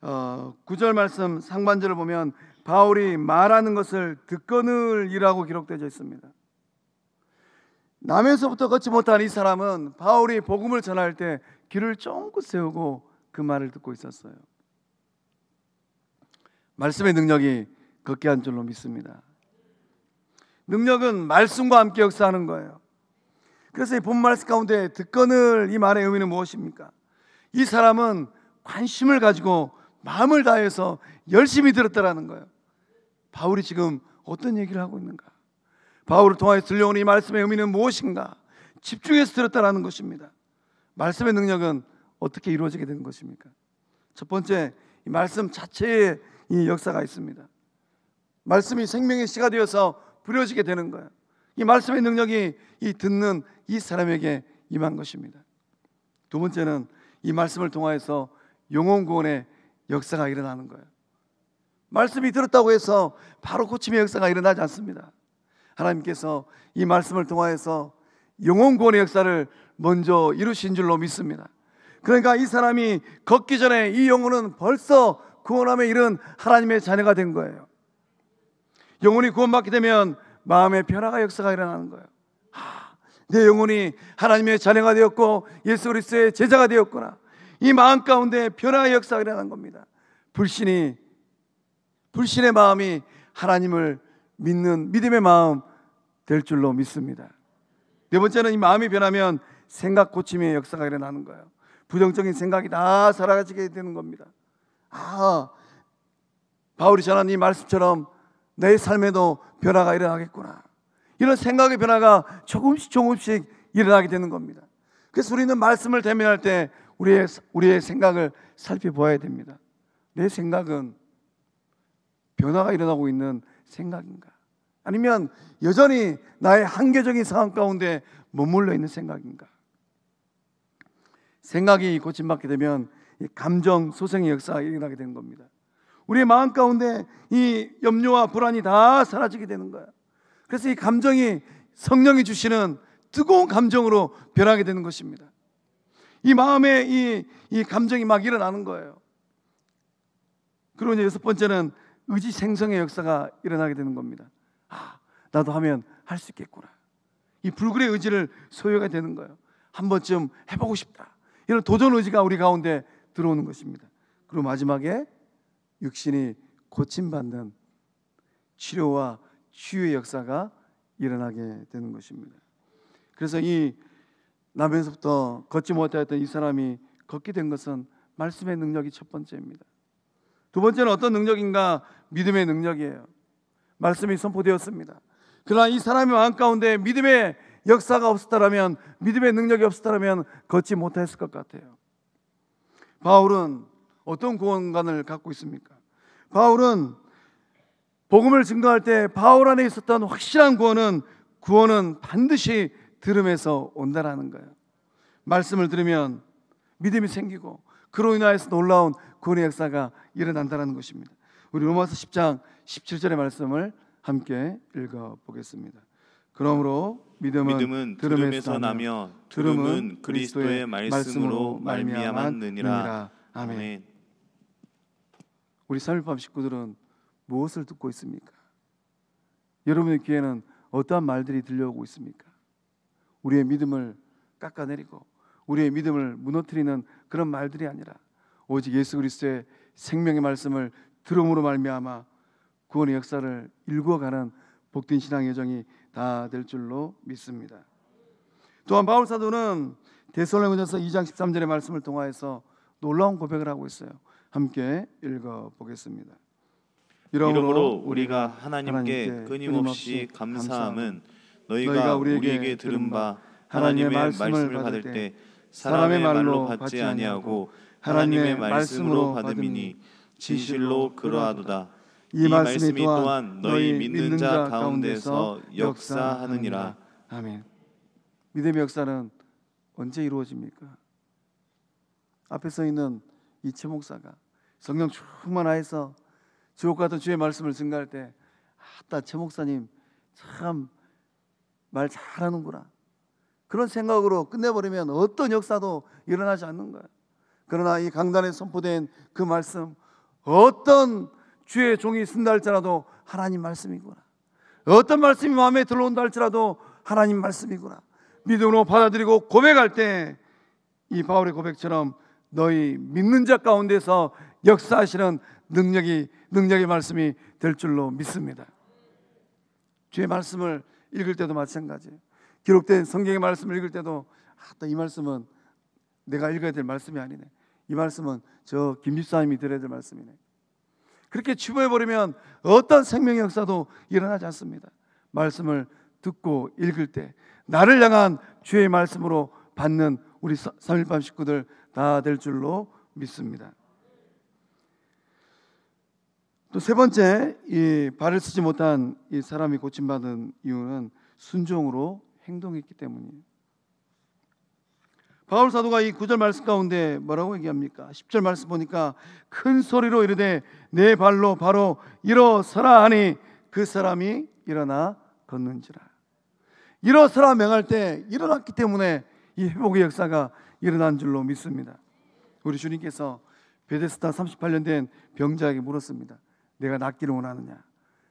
9절 말씀 상반절을 보면 바울이 말하는 것을 듣거늘이라고 기록되어 있습니다. 남에서부터 걷지 못한 이 사람은 바울이 복음을 전할 때 귀를 쫑긋 세우고 그 말을 듣고 있었어요. 말씀의 능력이 걷게 한 줄로 믿습니다. 능력은 말씀과 함께 역사하는 거예요. 그래서 이 본 말씀 가운데 듣거늘 이 말의 의미는 무엇입니까? 이 사람은 관심을 가지고 마음을 다해서 열심히 들었다라는 거예요. 바울이 지금 어떤 얘기를 하고 있는가? 바울을 통하여 들려오는 이 말씀의 의미는 무엇인가? 집중해서 들었다라는 것입니다. 말씀의 능력은 어떻게 이루어지게 되는 것입니까? 첫 번째, 이 말씀 자체에 이 역사가 있습니다. 말씀이 생명의 씨가 되어서 부려지게 되는 거예요. 이 말씀의 능력이 이 듣는 이 사람에게 임한 것입니다. 두 번째는 이 말씀을 통하여서 영혼 구원의 역사가 일어나는 거예요. 말씀이 들었다고 해서 바로 고침의 역사가 일어나지 않습니다. 하나님께서 이 말씀을 통하여서 영혼 구원의 역사를 먼저 이루신 줄로 믿습니다. 그러니까 이 사람이 걷기 전에 이 영혼은 벌써 구원함에 이른 하나님의 자녀가 된 거예요. 영혼이 구원받게 되면 마음의 변화가 역사가 일어나는 거예요. 내 영혼이 하나님의 자녀가 되었고 예수 그리스도의 제자가 되었구나. 이 마음 가운데 변화의 역사가 일어난 겁니다. 불신의 마음이 하나님을 믿는 믿음의 마음 될 줄로 믿습니다. 네 번째는 이 마음이 변하면 생각 고침의 역사가 일어나는 거예요. 부정적인 생각이 다 사라지게 되는 겁니다. 바울이 전한 이 말씀처럼 내 삶에도 변화가 일어나겠구나. 이런 생각의 변화가 조금씩 일어나게 되는 겁니다. 그래서 우리는 말씀을 대면할 때 우리의 생각을 살펴보아야 됩니다. 내 생각은 변화가 일어나고 있는 생각인가? 아니면 여전히 나의 한계적인 상황 가운데 머물러 있는 생각인가? 생각이 고침받게 되면 감정 소생의 역사가 일어나게 되는 겁니다. 우리의 마음 가운데 이 염려와 불안이 다 사라지게 되는 거예요. 그래서 이 감정이 성령이 주시는 뜨거운 감정으로 변하게 되는 것입니다. 이 마음에 이 감정이 막 일어나는 거예요. 그리고 이제 여섯 번째는 의지 생성의 역사가 일어나게 되는 겁니다. 나도 하면 할 수 있겠구나. 이 불굴의 의지를 소유하게 되는 거예요. 한 번쯤 해보고 싶다. 이런 도전 의지가 우리 가운데 들어오는 것입니다. 그리고 마지막에 육신이 고침받는 치료와 치유의 역사가 일어나게 되는 것입니다. 그래서 이 나면서부터 걷지 못하였던 이 사람이 걷게 된 것은 말씀의 능력이 첫 번째입니다. 두 번째는 어떤 능력인가? 믿음의 능력이에요. 말씀이 선포되었습니다. 그러나 이 사람의 마음 가운데 믿음의 역사가 없었다면, 믿음의 능력이 없었다면 걷지 못했을 것 같아요. 바울은 어떤 구원관을 갖고 있습니까? 바울은 복음을 증거할 때 바울 안에 있었던 확실한 구원은 반드시 들음에서 온다라는 거예요. 말씀을 들으면 믿음이 생기고 그로 인하여서 놀라운 구원의 역사가 일어난다는 것입니다. 우리 로마서 10장 17절의 말씀을 함께 읽어보겠습니다. 그러므로 믿음은 들음에서 나며 들음은 그리스도의 말씀으로 말미암았느니라. 아멘. 우리 3.1밤 식구들은 무엇을 듣고 있습니까? 여러분의 귀에는 어떠한 말들이 들려오고 있습니까? 우리의 믿음을 깎아내리고 우리의 믿음을 무너뜨리는 그런 말들이 아니라 오직 예수 그리스도의 생명의 말씀을 들음으로 말미암아 구원의 역사를 일구어가는 복된 신앙 여정이 다 될 줄로 믿습니다. 또한 바울 사도는 데살로니가전서 2장 13절의 말씀을 통하여서 놀라운 고백을 하고 있어요. 함께 읽어보겠습니다. 이러므로 우리가 하나님께 끊임없이 감사함은 너희가 우리에게 들은 바 하나님의 말씀을 받을 때 사람의 말로 받지 아니하고 하나님의 말씀으로 받음이니 진실로 그러하도다. 이 말씀이 또한 너희 믿는 자 가운데서 역사하느니라. 아멘. 믿음의 역사는 언제 이루어집니까? 앞에 서 있는 이 최 목사가 성령 충만하여서 주옥 같은 주의 말씀을 증거할 때 최 목사님 참 말 잘하는구나, 그런 생각으로 끝내버리면 어떤 역사도 일어나지 않는 거예요. 그러나 이 강단에 선포된 그 말씀, 어떤 주의 종이 쓴다 할지라도 하나님 말씀이구나, 어떤 말씀이 마음에 들어온다 할지라도 하나님 말씀이구나, 믿음으로 받아들이고 고백할 때 이 바울의 고백처럼 너희 믿는 자 가운데서 역사하시는 능력의 말씀이 될 줄로 믿습니다. 주의 말씀을 읽을 때도 마찬가지예요. 기록된 성경의 말씀을 읽을 때도 이 말씀은 내가 읽어야 될 말씀이 아니네, 이 말씀은 저 김집사님이 들어야 될 말씀이네. 그렇게 치부해버리면 어떤 생명의 역사도 일어나지 않습니다. 말씀을 듣고 읽을 때 나를 향한 주의 말씀으로 받는 우리 3.1밤 식구들 다 될 줄로 믿습니다. 또 세 번째, 이 발을 쓰지 못한 이 사람이 고침받은 이유는 순종으로 행동했기 때문이에요. 바울 사도가 이 9절 말씀 가운데 뭐라고 얘기합니까? 10절 말씀 보니까 큰 소리로 이르되 내 발로 바로 일어서라 하니 그 사람이 일어나 걷는지라. 일어서라 명할 때 일어났기 때문에 이 회복의 역사가 일어난 줄로 믿습니다. 우리 주님께서 베데스다 38년 된 병자에게 물었습니다. 내가 낫기를 원하느냐?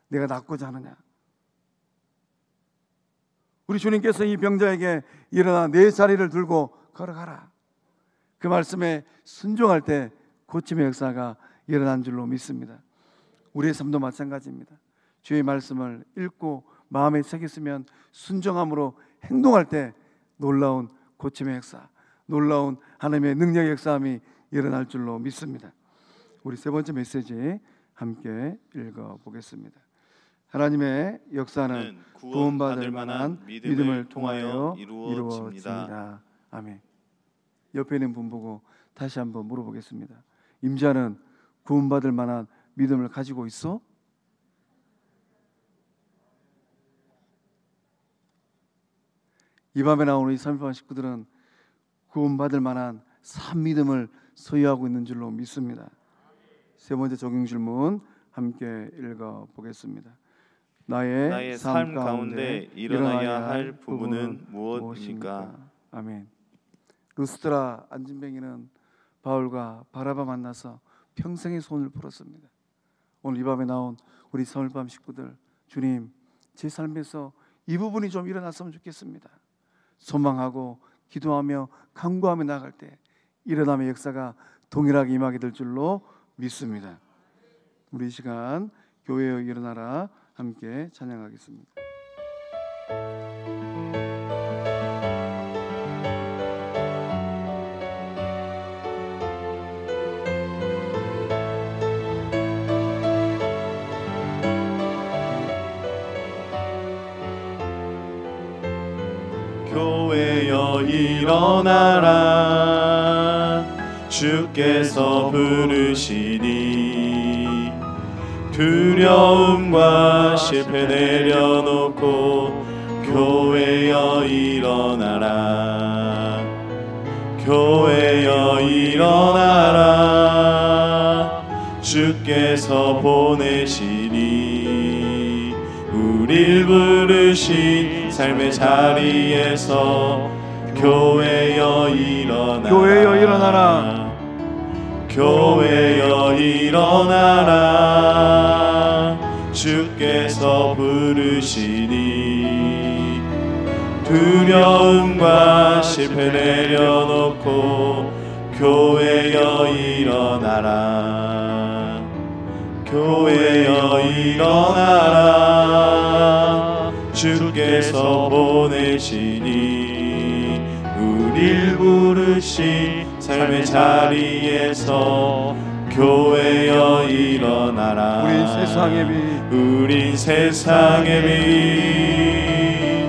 내가 낫고자 하느냐? 우리 주님께서 이 병자에게 일어나 네 자리를 들고 걸어가라, 그 말씀에 순종할 때 고침의 역사가 일어난 줄로 믿습니다. 우리의 삶도 마찬가지입니다. 주의 말씀을 읽고 마음에 새겼으면 순종함으로 행동할 때 놀라운 고침의 역사, 놀라운 하나님의 능력의 역사함이 일어날 줄로 믿습니다. 우리 세 번째 메시지 함께 읽어보겠습니다. 하나님의 역사는 구원받을 만한 믿음을 통하여 이루어집니다. 아멘. 옆에 있는 분 보고 다시 한번 물어보겠습니다. 임자는 구원받을 만한 믿음을 가지고 있어? 이 밤에 나오는 이 30반 식구들은 구원받을 만한 산 믿음을 소유하고 있는 줄로 믿습니다. 세 번째 적용 질문 함께 읽어보겠습니다. 나의 삶 가운데 일어나야 할 부분은 무엇입니까? 아멘. 루스드라 안진뱅이는 바울과 바라바 만나서 평생의 소원을 풀었습니다. 오늘 이 밤에 나온 우리 서울밤 식구들, 주님, 제 삶에서 이 부분이 좀 일어났으면 좋겠습니다. 소망하고 기도하며 간구하며 나갈 때 일어남의 역사가 동일하게 임하게 될 줄로 믿습니다. 우리 이 시간 교회여 일어나라 함께 찬양하겠습니다. 교회여 일어나라, 주께서 부르시니 두려움과 실패 내려놓고 교회여 일어나라, 교회여 일어나라, 주께서 보내시니 우릴 부르신 삶의 자리에서 교회여 일어나라, 교회여 일어나라, 교회여 일어나라, 주께서 부르시니 두려움과 실패 내려놓고 교회여 일어나라, 교회여 일어나라, 주께서 보내시니 우릴 부르신 삶의 자리에서 교회여 일어나라. 우린 세상의 빛, 우린 세상의 빛,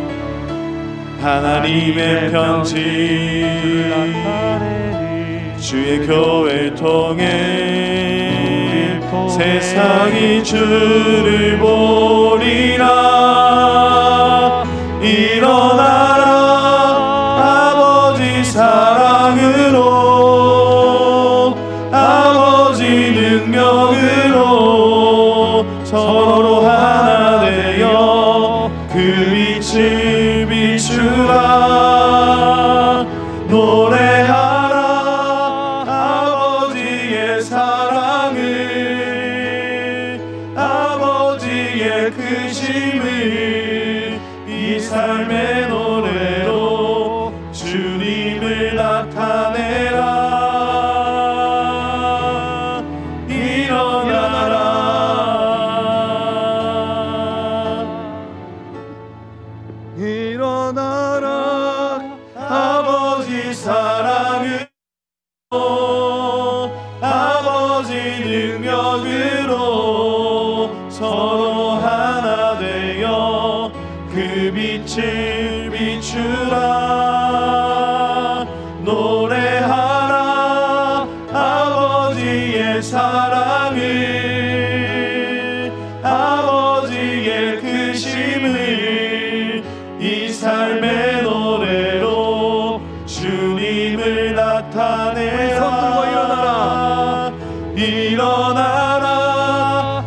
하나님의 편지 주의 교회를 통해 세상이 주를 보리라. 일어나라 아버지 사랑으로, 아버지 능력으로 서로 하나 되어 그 빛을 비추라. 노래하라 아버지의 사랑을, 아버지의 크심을 이 삶의 노래로 주님을 나타내라. 일어나라 아버지 사랑으로, 아버지 능력으로 서로 하나 되어 그 빛을 비추라. 노래하라 아버지의 사랑을, 아버지의 크심을 이 삶의 노래로 주님을 나타내라. 일어나라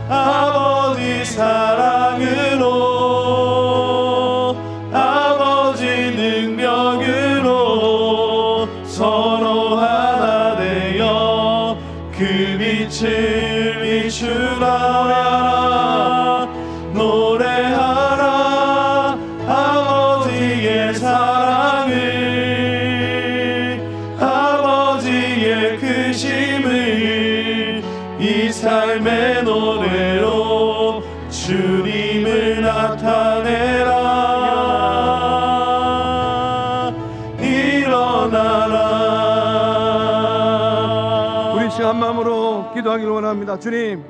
아버지 사랑으로, 아버지 능력 주님을 나타내라. 일어나라. 우리 시한 마음으로 기도하기를 원합니다. 주님,